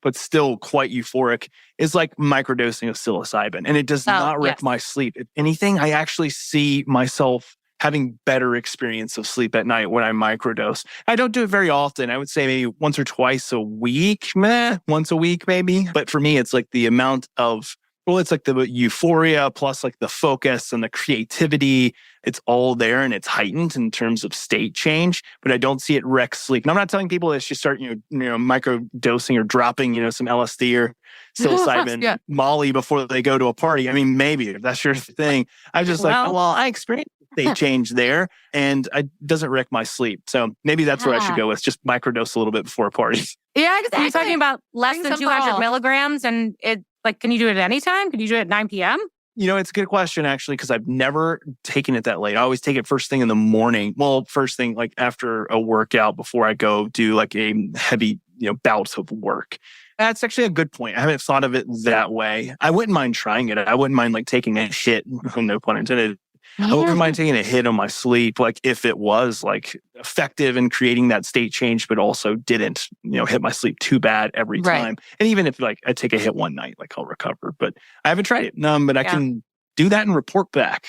but still quite euphoric, is like microdosing of psilocybin. And it does not wreck my sleep. If anything, I actually see myself having better experience of sleep at night when I microdose. I don't do it very often. I would say maybe once or twice a week, once a week maybe. But for me, it's like the amount of, it's like the euphoria plus like the focus and the creativity. It's all there and it's heightened in terms of state change, but I don't see it wreck sleep. And I'm not telling people that you start, microdosing or dropping, some LSD or psilocybin Molly before they go to a party. I mean, maybe if that's your thing. I'm just I experienced state change there and it doesn't wreck my sleep. So maybe that's where I should go with, just microdose a little bit before a party. Yeah, exactly. You're talking about less than 200 milligrams and it, can you do it at any time? Could you do it at 9 p.m.? It's a good question, actually, because I've never taken it that late. I always take it first thing in the morning. Well, first thing, like after a workout before I go do like a heavy, bouts of work. That's actually a good point. I haven't thought of it that way. I wouldn't mind trying it. I wouldn't mind like taking a hit, no pun intended. I wouldn't mind taking a hit on my sleep, like if it was like effective in creating that state change, but also didn't, hit my sleep too bad every time. And even if like I take a hit one night, like I'll recover. But I haven't tried it. But I can do that and report back.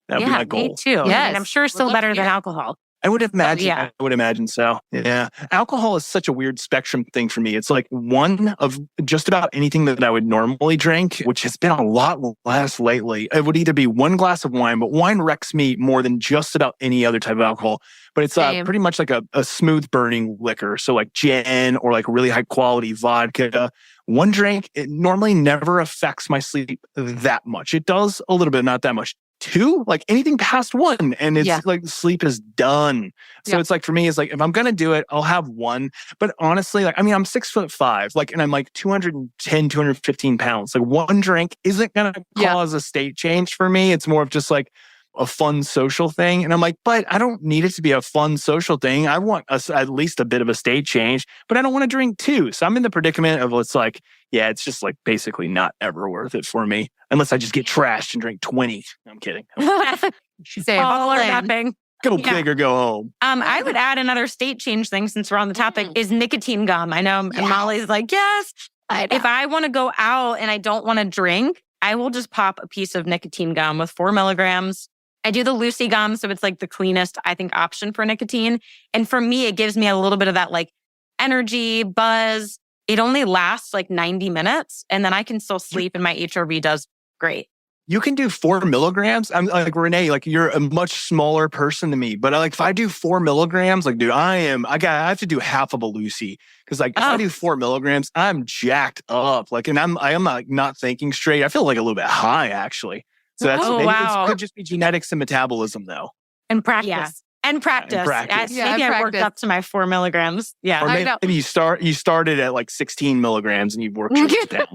That'd be my goal. Me too. Yeah, and I'm sure it's still better than alcohol. I would imagine. Yeah. I would imagine so. Yeah. Alcohol is such a weird spectrum thing for me. It's like one of just about anything that I would normally drink, which has been a lot less lately. It would either be one glass of wine, but wine wrecks me more than just about any other type of alcohol. But it's pretty much like a smooth burning liquor. So like gin or like really high quality vodka. One drink, it normally never affects my sleep that much. It does a little bit, not that much. Two, like anything past one, and it's like sleep is done. So it's like for me, it's like if I'm gonna do it, I'll have one. But honestly, like I'm 6'5", like, and I'm like 210, 215 pounds. Like one drink isn't gonna cause a state change for me. It's more of just like a fun social thing. And I'm like, but I don't need it to be a fun social thing. I want at least a bit of a state change, but I don't want to drink too. So I'm in the predicament of it's like, it's just like basically not ever worth it for me unless I just get trashed and drink 20. I'm kidding. All or nothing. Go big or go home. I would add another state change thing since we're on the topic is nicotine gum. I know Molly's like, yes. If I want to go out and I don't want to drink, I will just pop a piece of nicotine gum with 4 milligrams. I do the Lucy gum, so it's like the cleanest, I think, option for nicotine. And for me, it gives me a little bit of that like energy, buzz. It only lasts like 90 minutes, and then I can still sleep, and my HRV does great. You can do 4 milligrams. I'm like, Renee, like you're a much smaller person than me. But like if I do 4 milligrams, like, dude, I have to do half of a Lucy. Because like if I do 4 milligrams, I'm jacked up. Like, and I am like not thinking straight. I feel like a little bit high actually. So that's it could just be genetics and metabolism though. And practice. Yeah. And practice. Maybe I worked up to my 4 milligrams. Yeah. Or maybe you started at like 16 milligrams and you've worked down to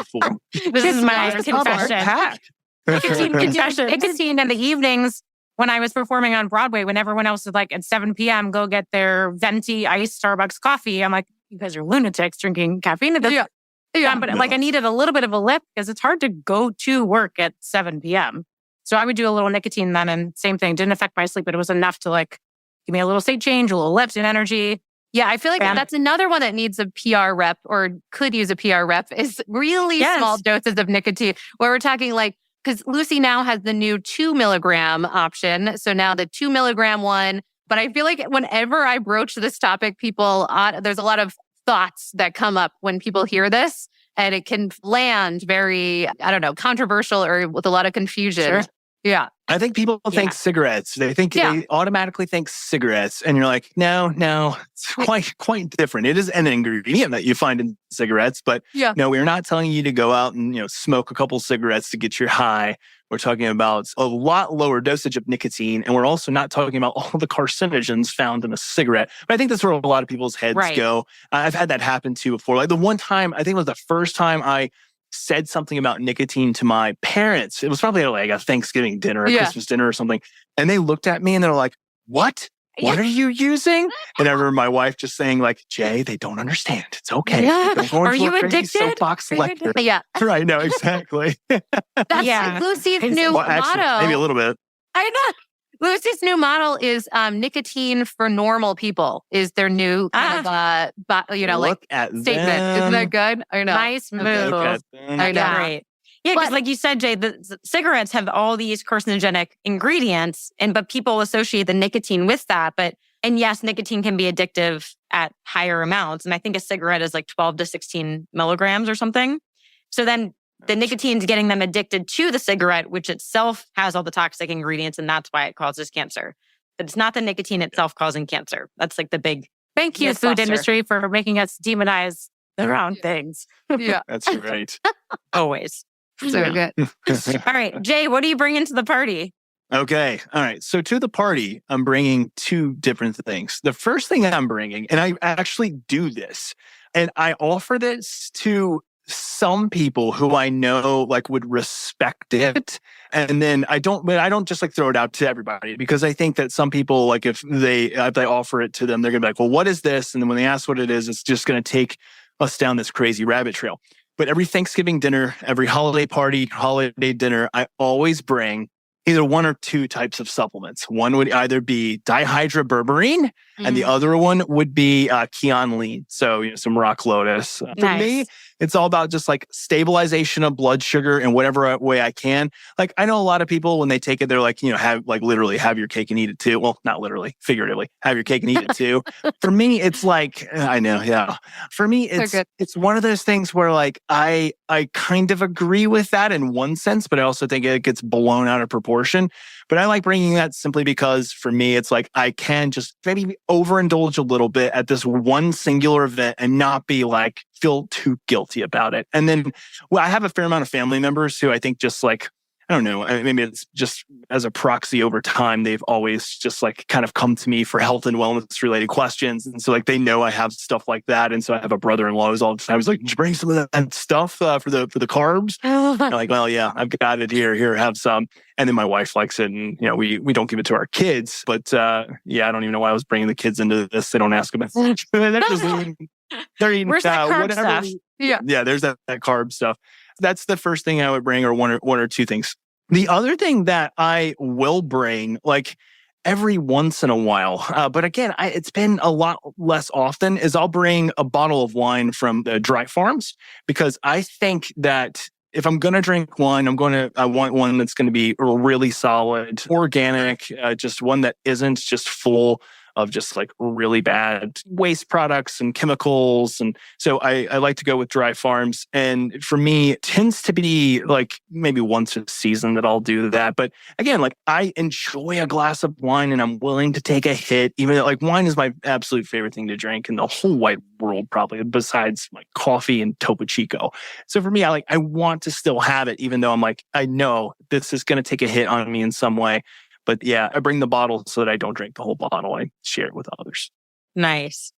4. This is my confession. Nicotine in the evenings when I was performing on Broadway, when everyone else was like at 7 p.m., go get their venti iced Starbucks coffee. I'm like, you guys are lunatics drinking caffeine at this. But like I needed a little bit of a lift because it's hard to go to work at 7 p.m. So I would do a little nicotine then, and same thing, didn't affect my sleep, but it was enough to like give me a little state change, a little lift in energy. Yeah, I feel like that's another one that needs a PR rep or could use a PR rep is really small doses of nicotine, where we're talking like, because Lucy now has the new 2 milligram option. So now the 2 milligram one. But I feel like whenever I broach this topic, there's a lot of thoughts that come up when people hear this, and it can land very, controversial or with a lot of confusion. Sure. Yeah. I think people think cigarettes. They think they automatically think cigarettes. And you're like, no, it's quite different. It is an ingredient that you find in cigarettes, but no, we're not telling you to go out and, smoke a couple cigarettes to get your high. We're talking about a lot lower dosage of nicotine. And we're also not talking about all the carcinogens found in a cigarette. But I think that's where a lot of people's heads go. I've had that happen too before. Like the one time, I think it was the first time I said something about nicotine to my parents. It was probably like a Thanksgiving dinner, a Christmas dinner or something. And they looked at me and they're like, what? What are you using? And I remember my wife just saying like, Jay, they don't understand. It's okay. Are you addicted? Soapbox lecture. Right. No, exactly. That's Lucy's new motto. Maybe a little bit. I know. Lucy's new model is nicotine for normal people is their new kind of, Look at statement. them. Isn't that good? I know. Nice move. I know. Great. Yeah, because like you said, Jay, the cigarettes have all these carcinogenic ingredients, but people associate the nicotine with that. And yes, nicotine can be addictive at higher amounts. And I think a cigarette is like 12 to 16 milligrams or something. So then the nicotine's getting them addicted to the cigarette, which itself has all the toxic ingredients, and that's why it causes cancer. But it's not the nicotine itself causing cancer. That's like the big thank you, food industry, for making us demonize the wrong things. Yeah. That's right. Always. So good. All right, Jay, what are you bringing to the party? Okay. All right. So to the party, I'm bringing 2 different things. The first thing I'm bringing, and I actually do this, and I offer this to some people who I know like would respect it. And then I don't just like throw it out to everybody, because I think that some people, like if they offer it to them, they're gonna be like, well, what is this? And then when they ask what it is, it's just gonna take us down this crazy rabbit trail. But every Thanksgiving dinner, every holiday party, holiday dinner, I always bring either 1 or 2 types of supplements. One would either be dihydroberberine, and the other one would be quinolene. So some rock lotus. For me, It's all about just like stabilization of blood sugar in whatever way I can. Like I know a lot of people when they take it, they're like, have like literally have your cake and eat it too. Well, not literally, figuratively, have your cake and eat it too. For me, it's like, I know, yeah. For me, it's one of those things where like I kind of agree with that in one sense, but I also think it gets blown out of proportion. But I like bringing that simply because for me, it's like I can just maybe overindulge a little bit at this one singular event and not be like, feel too guilty about it. And then, I have a fair amount of family members who I think just like, I don't know, maybe it's just as a proxy over time, they've always just like kind of come to me for health and wellness related questions. And so like they know I have stuff like that. And so I have a brother-in-law who's all the time, he's like, did you bring some of that stuff for the carbs? I'm like, well, yeah, I've got it here, have some. And then my wife likes it. And, we don't give it to our kids. But yeah, I don't even know why I was bringing the kids into this. They don't ask about it. They're eating where's that carb whatever. Stuff? Yeah, there's that carb stuff. That's the first thing I would bring, or one or two things. The other thing that I will bring, like every once in a while, but again, it's been a lot less often, is I'll bring a bottle of wine from the dry farms, because I think that if I'm going to drink wine, I want one that's going to be really solid, organic, just one that isn't just full of just like really bad waste products and chemicals. And so I like to go with dry farms. And for me, it tends to be like maybe once a season that I'll do that. But again, like I enjoy a glass of wine and I'm willing to take a hit. Even like wine is my absolute favorite thing to drink in the whole wide world, probably, besides like coffee and Topo Chico. So for me, I want to still have it, even though I'm like, I know this is going to take a hit on me in some way. But yeah, I bring the bottle so that I don't drink the whole bottle. I share it with others. Nice.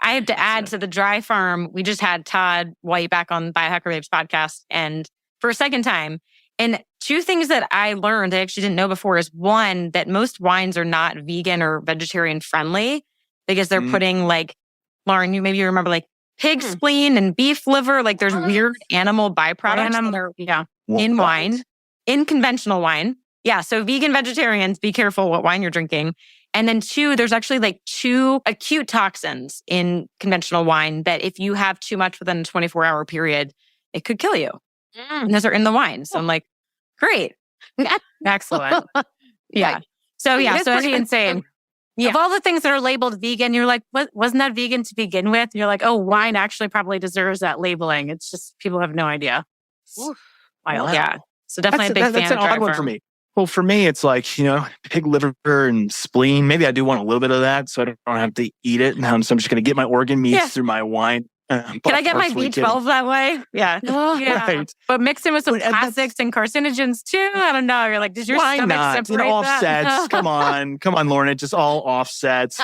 I have to add to the dry farm. We just had Todd White back on Biohacker Babes podcast, and for a second time. And two things that I learned I actually didn't know before is one, that most wines are not vegan or vegetarian friendly because they're putting like, Lauren, you remember like pig spleen and beef liver. Like there's weird animal byproducts in wine, in conventional wine. Yeah. So vegan vegetarians, be careful what wine you're drinking. And then two, there's actually like 2 acute toxins in conventional wine that if you have too much within a 24-hour period, it could kill you. And those are in the wine. So I'm like, great. Excellent. Yeah. So yeah. So as you can say, of all the things that are labeled vegan, you're like, what, wasn't that vegan to begin with? You're like, oh, wine actually probably deserves that labeling. It's just people have no idea. Wild. Wow. Yeah. So definitely a big fan. That's an odd one for me. Well, for me, it's like, pig liver and spleen. Maybe I do want a little bit of that so I don't have to eat it. So I'm just going to get my organ meats through my wine. Can I get my B12 that way? Yeah. Right. But mix in with some plastics and carcinogens too. I don't know. You're like, does your stomach separate it offsets. that? Come on, Lauren. It just all offsets.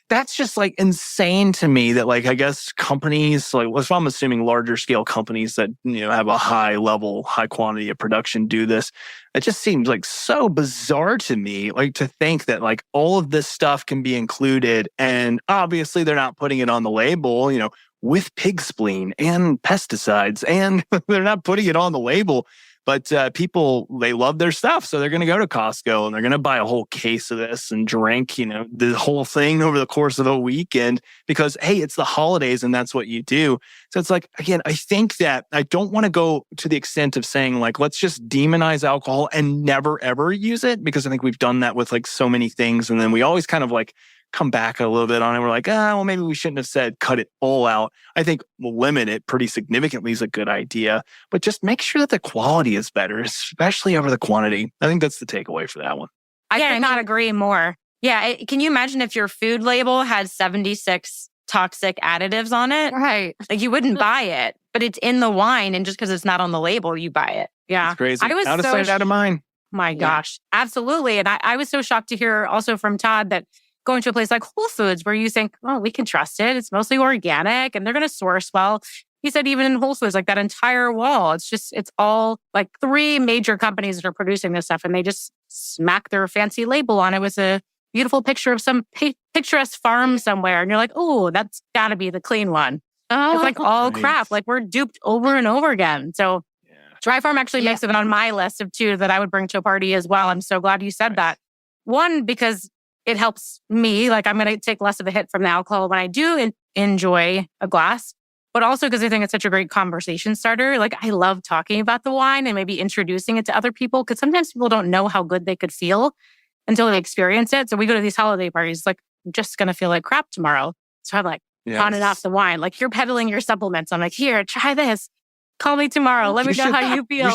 That's just like insane to me that like, I guess companies, like if I'm assuming larger scale companies that, have a high level, high quantity of production do this. It just seems like so bizarre to me, like to think that like all of this stuff can be included. And obviously they're not putting it on the label, with pig spleen and pesticides, and they're not putting it on the label. But people, they love their stuff. So they're going to go to Costco and they're going to buy a whole case of this and drink, the whole thing over the course of a weekend because, hey, it's the holidays and that's what you do. So it's like, again, I think that I don't want to go to the extent of saying like, let's just demonize alcohol and never, ever use it, because I think we've done that with like so many things. And then we always kind of like come back a little bit on it. We're like, well, maybe we shouldn't have said cut it all out. I think we'll limit it pretty significantly is a good idea, but just make sure that the quality is better, especially over the quantity. I think that's the takeaway for that one. I could not agree more. Yeah. Can you imagine if your food label had 76 toxic additives on it? Right. Like you wouldn't buy it, but it's in the wine. And just because it's not on the label, you buy it. Yeah. It's crazy. Out of sight, out of mind. My gosh. Absolutely. And I was so shocked to hear also from Todd that going to a place like Whole Foods where you think, oh, we can trust it. It's mostly organic and they're going to source well. He said even in Whole Foods, like that entire wall, it's all like 3 major companies that are producing this stuff. And they just smack their fancy label on it with a beautiful picture of some picturesque farm somewhere. And you're like, oh, that's got to be the clean one. It's like all crap. Like we're duped over and over again. So dry farm actually makes it on my list of 2 that I would bring to a party as well. I'm so glad you said that. One, because it helps me. Like I'm going to take less of a hit from the alcohol when I do enjoy a glass. but also because I think it's such a great conversation starter. Like I love talking about the wine and maybe introducing it to other people because sometimes people don't know how good they could feel until they experience it. So we go to these holiday parties, like I'm just going to feel like crap tomorrow. So I'm like on and off the wine. Like you're peddling your supplements. I'm like, here, try this. Call me tomorrow. Let me know how you feel.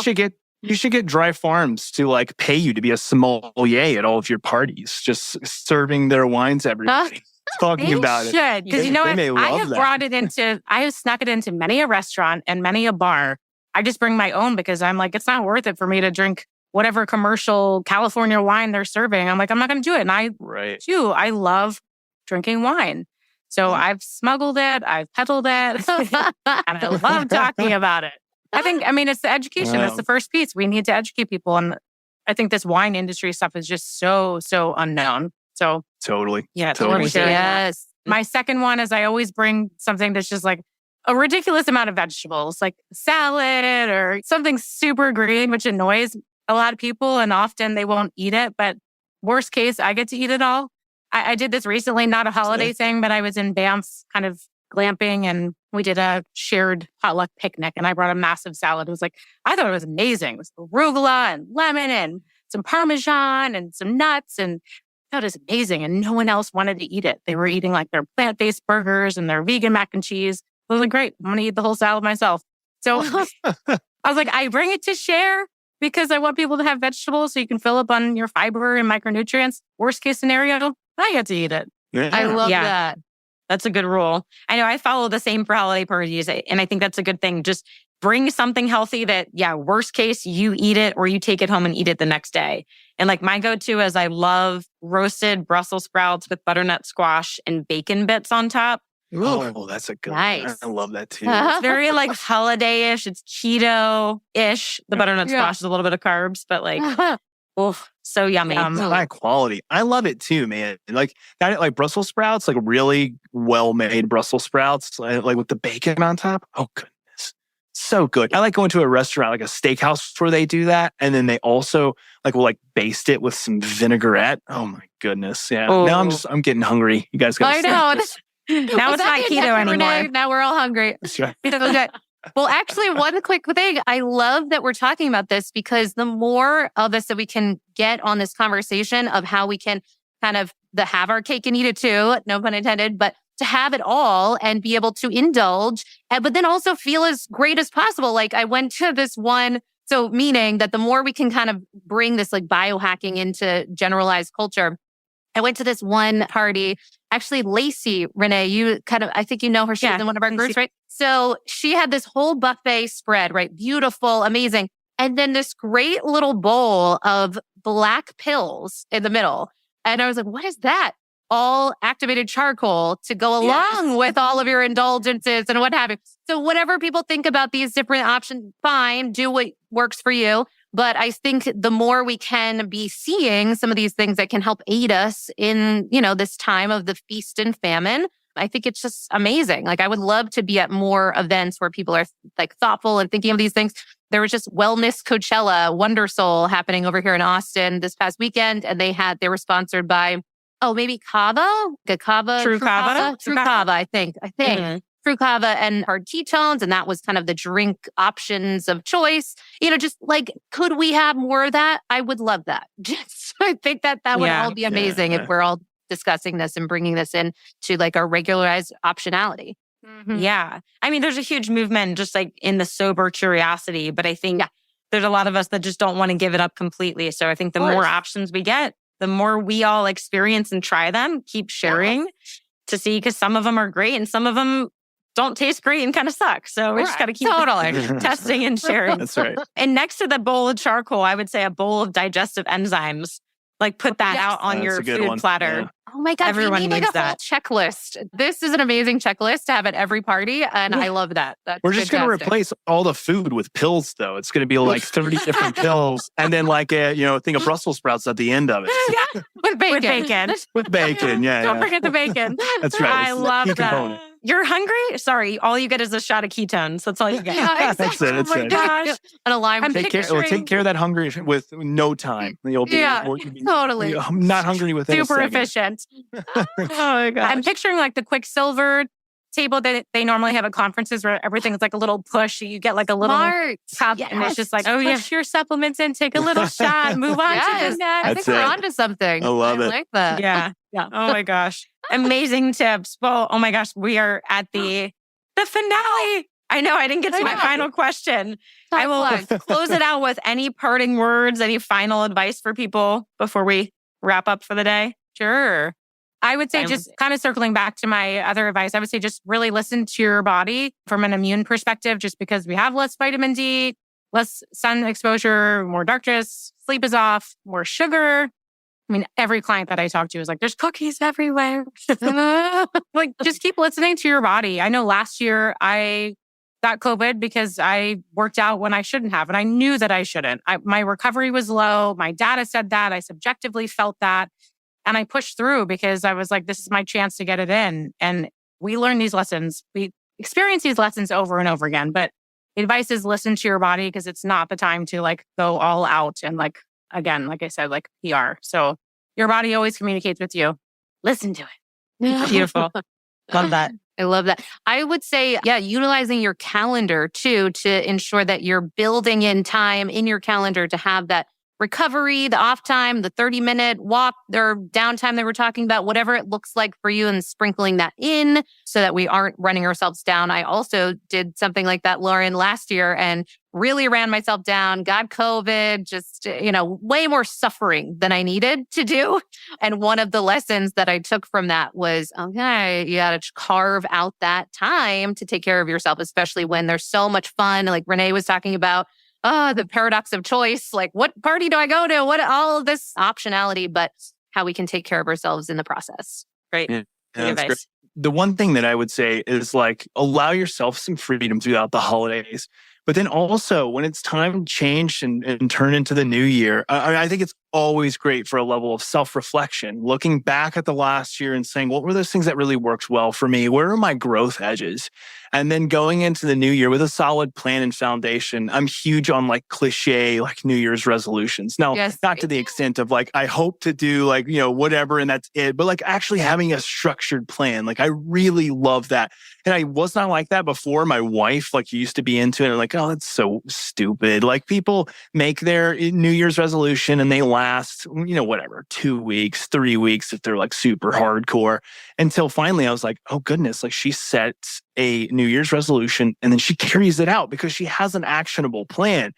You should get Dry Farms to like pay you to be a sommelier at all of your parties, just serving their wines every day. Talking about it. Because you know what? I have snuck it into many a restaurant and many a bar. I just bring my own because I'm like, it's not worth it for me to drink whatever commercial California wine they're serving. I'm like, I'm not going to do it. And I love drinking wine. So I've smuggled it, I've peddled it, and I love talking about it. It's the education. That's the first piece. We need to educate people. And I think this wine industry stuff is just so unknown. So totally. Yeah. Totally. Yes. My second one is I always bring something that's just like a ridiculous amount of vegetables, like salad or something super green, which annoys a lot of people. And often they won't eat it. But worst case, I get to eat it all. I did this recently, not a holiday thing, but I was in Banff kind of glamping and we did a shared potluck picnic and I brought a massive salad. I thought it was amazing. It was arugula and lemon and some Parmesan and some nuts and I thought it was amazing. And no one else wanted to eat it. They were eating like their plant-based burgers and their vegan mac and cheese. I was like, great, I'm going to eat the whole salad myself. So I was like, I bring it to share because I want people to have vegetables so you can fill up on your fiber and micronutrients. Worst case scenario, I get to eat it. Yeah. I love that. That's a good rule. I know I follow the same for holiday parties, and I think that's a good thing. Just bring something healthy that, worst case, you eat it or you take it home and eat it the next day. And like my go-to is I love roasted Brussels sprouts with butternut squash and bacon bits on top. Ooh. Oh, that's a good one. I love that too. It's very like holiday-ish. It's keto-ish. The butternut squash is a little bit of carbs, but like, so yummy. High quality. I love it too, man. Like that, like Brussels sprouts, like really well-made Brussels sprouts, like with the bacon on top. Oh, goodness. So good. I like going to a restaurant, like a steakhouse where they do that. And then they also will baste it with some vinaigrette. Oh my goodness. Yeah. Oh. Now I'm getting hungry. You guys got to know. Now it's not keto anymore. Renee? Now we're all hungry. That's right. Okay. Well, actually, one quick thing. I love that we're talking about this because the more of us that we can get on this conversation of how we can kind of have our cake and eat it too, no pun intended, but to have it all and be able to indulge, but then also feel as great as possible. Like I went to this one, so meaning that the more we can kind of bring this like biohacking into generalized culture, I went to this one party. Actually, Lacey, Renee, I think you know her. She's in one of our groups, right? So she had this whole buffet spread, right? Beautiful, amazing. And then this great little bowl of black pills in the middle. And I was like, what is that? All activated charcoal to go along with all of your indulgences and what have you. So whatever people think about these different options, fine, do what works for you. But I think the more we can be seeing some of these things that can help aid us in, this time of the feast and famine, I think it's just amazing. Like I would love to be at more events where people are like thoughtful and thinking of these things. There was just Wellness Coachella, Wonder Soul happening over here in Austin this past weekend. And they were sponsored by, maybe Kava? True Kava, I think. Mm-hmm. True Kava and hard ketones. And that was kind of the drink options of choice. Just like, could we have more of that? I would love that. I think that would all be amazing if we're all discussing this and bringing this in to like our regularized optionality. Mm-hmm. Yeah. I mean, there's a huge movement just like in the sober curiosity, but I think there's a lot of us that just don't want to give it up completely. So I think the more options we get, the more we all experience and try them, keep sharing to see, because some of them are great and some of them don't taste great and kind of suck. So we just got to keep testing and sharing. That's right. And next to the bowl of charcoal, I would say a bowl of digestive enzymes. Like put that out on your food platter. Yeah. Oh my God. Everyone needs a whole checklist. This is an amazing checklist to have at every party. And I love that. We're just going to replace all the food with pills though. It's going to be like 30 different pills. And then like a thing of Brussels sprouts at the end of it. Yeah. With bacon. With bacon. Yeah. Don't forget the bacon. That's right. I love that. Component. You're hungry? Sorry, all you get is a shot of ketones. That's all you get. Yeah, exactly. That's it. Oh my gosh. And a lime. Take care of that hungry with no time. You'll be totally. I'm not hungry within super a second. efficient. Oh my gosh. I'm picturing like the Quicksilver table that they normally have at conferences where everything's like a little push. You get like a little cup and it's just like, push your supplements in, take a little shot, move on to the next. I think we're onto something. I love it. Like that. Yeah. Oh my gosh. Amazing tips. Well, oh my gosh, we are at the finale. I know I didn't get to my final question. I will close it out with any parting words, any final advice for people before we wrap up for the day. Sure. I would say just kind of circling back to my other advice, I would say just really listen to your body from an immune perspective, just because we have less vitamin D, less sun exposure, more darkness, sleep is off, more sugar. I mean, every client that I talk to is like, there's cookies everywhere. Like, just keep listening to your body. I know last year I got COVID because I worked out when I shouldn't have. And I knew that I shouldn't. My recovery was low. My data said that. I subjectively felt that. And I pushed through because I was like, this is my chance to get it in. And we learn these lessons. We experience these lessons over and over again. But the advice is listen to your body because it's not the time to like go all out and like, again, like I said, like PR. So your body always communicates with you. Listen to it. Beautiful. Love that. I love that. I would say, utilizing your calendar too, to ensure that you're building in time in your calendar to have that recovery, the off time, the 30-minute walk or downtime that we're talking about, whatever it looks like for you, and sprinkling that in so that we aren't running ourselves down. I also did something like that, Lauren, last year and really ran myself down, got COVID, just, way more suffering than I needed to do. And one of the lessons that I took from that was, okay, you got to carve out that time to take care of yourself, especially when there's so much fun. Like Renee was talking about, the paradox of choice, like what party do I go to? What, all of this optionality, but how we can take care of ourselves in the process. Great. Yeah, Good advice. great. The one thing that I would say is like, allow yourself some freedom throughout the holidays. But then also when it's time to change and turn into the new year, I think it's always great for a level of self-reflection, looking back at the last year and saying, what were those things that really worked well for me? Where are my growth edges? And then going into the new year with a solid plan and foundation. I'm huge on like cliche, like New Year's resolutions. Now, not to the extent of like, I hope to do like, whatever, and that's it. But like actually having a structured plan. Like I really love that. And I was not like that before. My wife like used to be into it and like, oh, that's so stupid. Like people make their New Year's resolution and they last, whatever, 2 weeks, 3 weeks if they're like super hardcore. Until finally I was like, oh goodness, like she sets a New Year's resolution and then she carries it out because she has an actionable plan.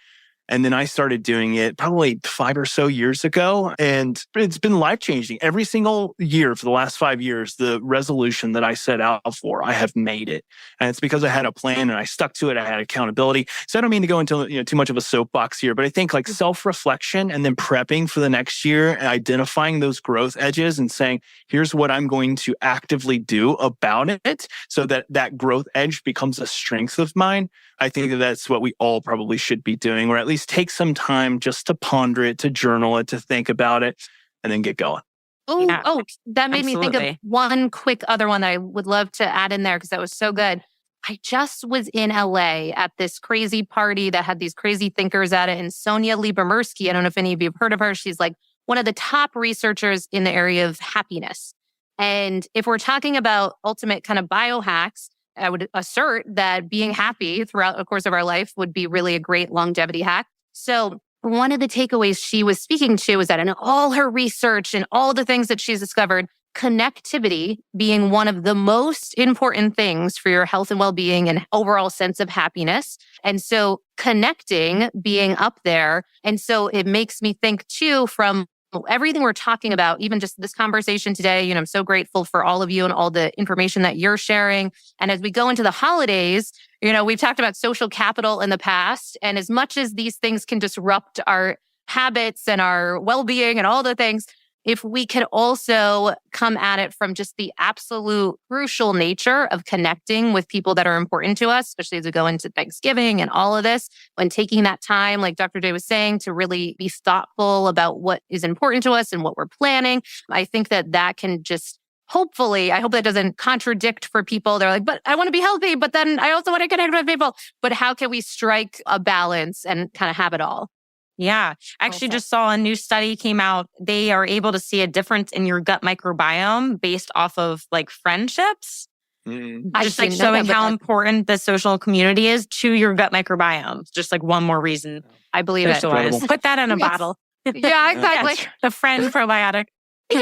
And then I started doing it probably 5 or so years ago. And it's been life-changing. Every single year for the last 5 years, the resolution that I set out for, I have made it. And it's because I had a plan and I stuck to it. I had accountability. So I don't mean to go into too much of a soapbox here, but I think like self-reflection and then prepping for the next year and identifying those growth edges and saying, here's what I'm going to actively do about it so that that growth edge becomes a strength of mine. I think that that's what we all probably should be doing, or at least take some time just to ponder it, to journal it, to think about it, and then get going. That made me think of one quick other one that I would love to add in there because that was so good. I just was in LA at this crazy party that had these crazy thinkers at it. And Sonia Liebermersky, I don't know if any of you have heard of her. She's like one of the top researchers in the area of happiness. And if we're talking about ultimate kind of biohacks, I would assert that being happy throughout the course of our life would be really a great longevity hack. So one of the takeaways she was speaking to was that in all her research and all the things that she's discovered, connectivity being one of the most important things for your health and well-being and overall sense of happiness. And so connecting being up there. And so it makes me think too, from everything we're talking about, even just this conversation today, I'm so grateful for all of you and all the information that you're sharing. And as we go into the holidays, we've talked about social capital in the past. And as much as these things can disrupt our habits and our well-being and all the things, if we can also come at it from just the absolute crucial nature of connecting with people that are important to us, especially as we go into Thanksgiving and all of this, when taking that time, like Dr. J was saying, to really be thoughtful about what is important to us and what we're planning, I think that can just hopefully, I hope that doesn't contradict for people. They're like, but I want to be healthy, but then I also want to connect with people. But how can we strike a balance and kind of have it all? Yeah. I actually just saw a new study came out. They are able to see a difference in your gut microbiome based off of like friendships. Just like showing how important the social community is to your gut microbiome. Just like one more reason. I believe it. Put that in a bottle. Yeah, exactly. Yes. The friend probiotic. Yeah.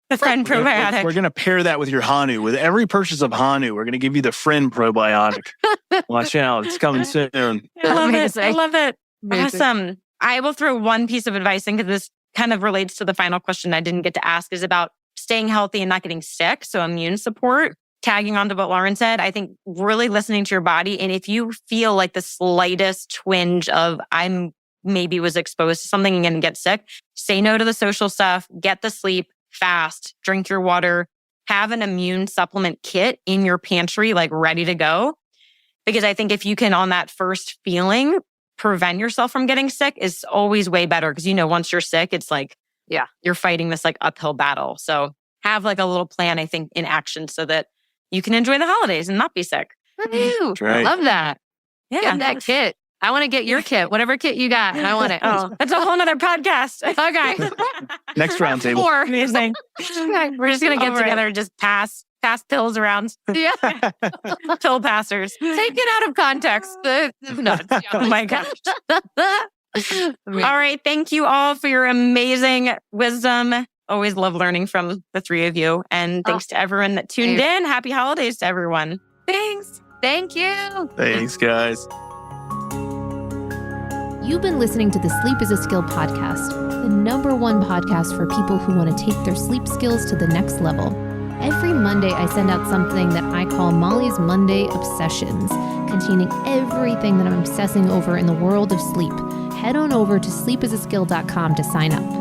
The friend probiotic. We're going to pair that with your Hanu. With every purchase of Hanu, we're going to give you the friend probiotic. Watch out. It's coming soon. I love it. I love it. Amazing. Awesome. I will throw one piece of advice in because this kind of relates to the final question I didn't get to ask is about staying healthy and not getting sick. So immune support, tagging on to what Lauren said, I think really listening to your body. And if you feel like the slightest twinge of I'm maybe was exposed to something and going to get sick, say no to the social stuff, get the sleep, fast, drink your water, have an immune supplement kit in your pantry, like ready to go. Because I think if you can, on that first feeling, prevent yourself from getting sick is always way better. Because, once you're sick, it's like, you're fighting this like uphill battle. So have like a little plan, I think, in action so that you can enjoy the holidays and not be sick. Woo. I love that. Yeah. Get that kit. I want to get your kit, whatever kit you got, and I want it. Oh, that's a whole nother podcast. Okay. Next round table. Amazing. We're just going to get together and just pass pills around. Yeah. Pill passers. Take it out of context. Nuts. Oh my gosh. All right. Thank you all for your amazing wisdom. Always love learning from the three of you. And thanks to everyone that tuned in. Happy holidays to everyone. Thanks. Thank you. Thanks, guys. You've been listening to the Sleep is a Skill podcast, the #1 podcast for people who want to take their sleep skills to the next level. Every Monday, I send out something that I call Molly's Monday Obsessions, containing everything that I'm obsessing over in the world of sleep. Head on over to sleepisaskill.com to sign up.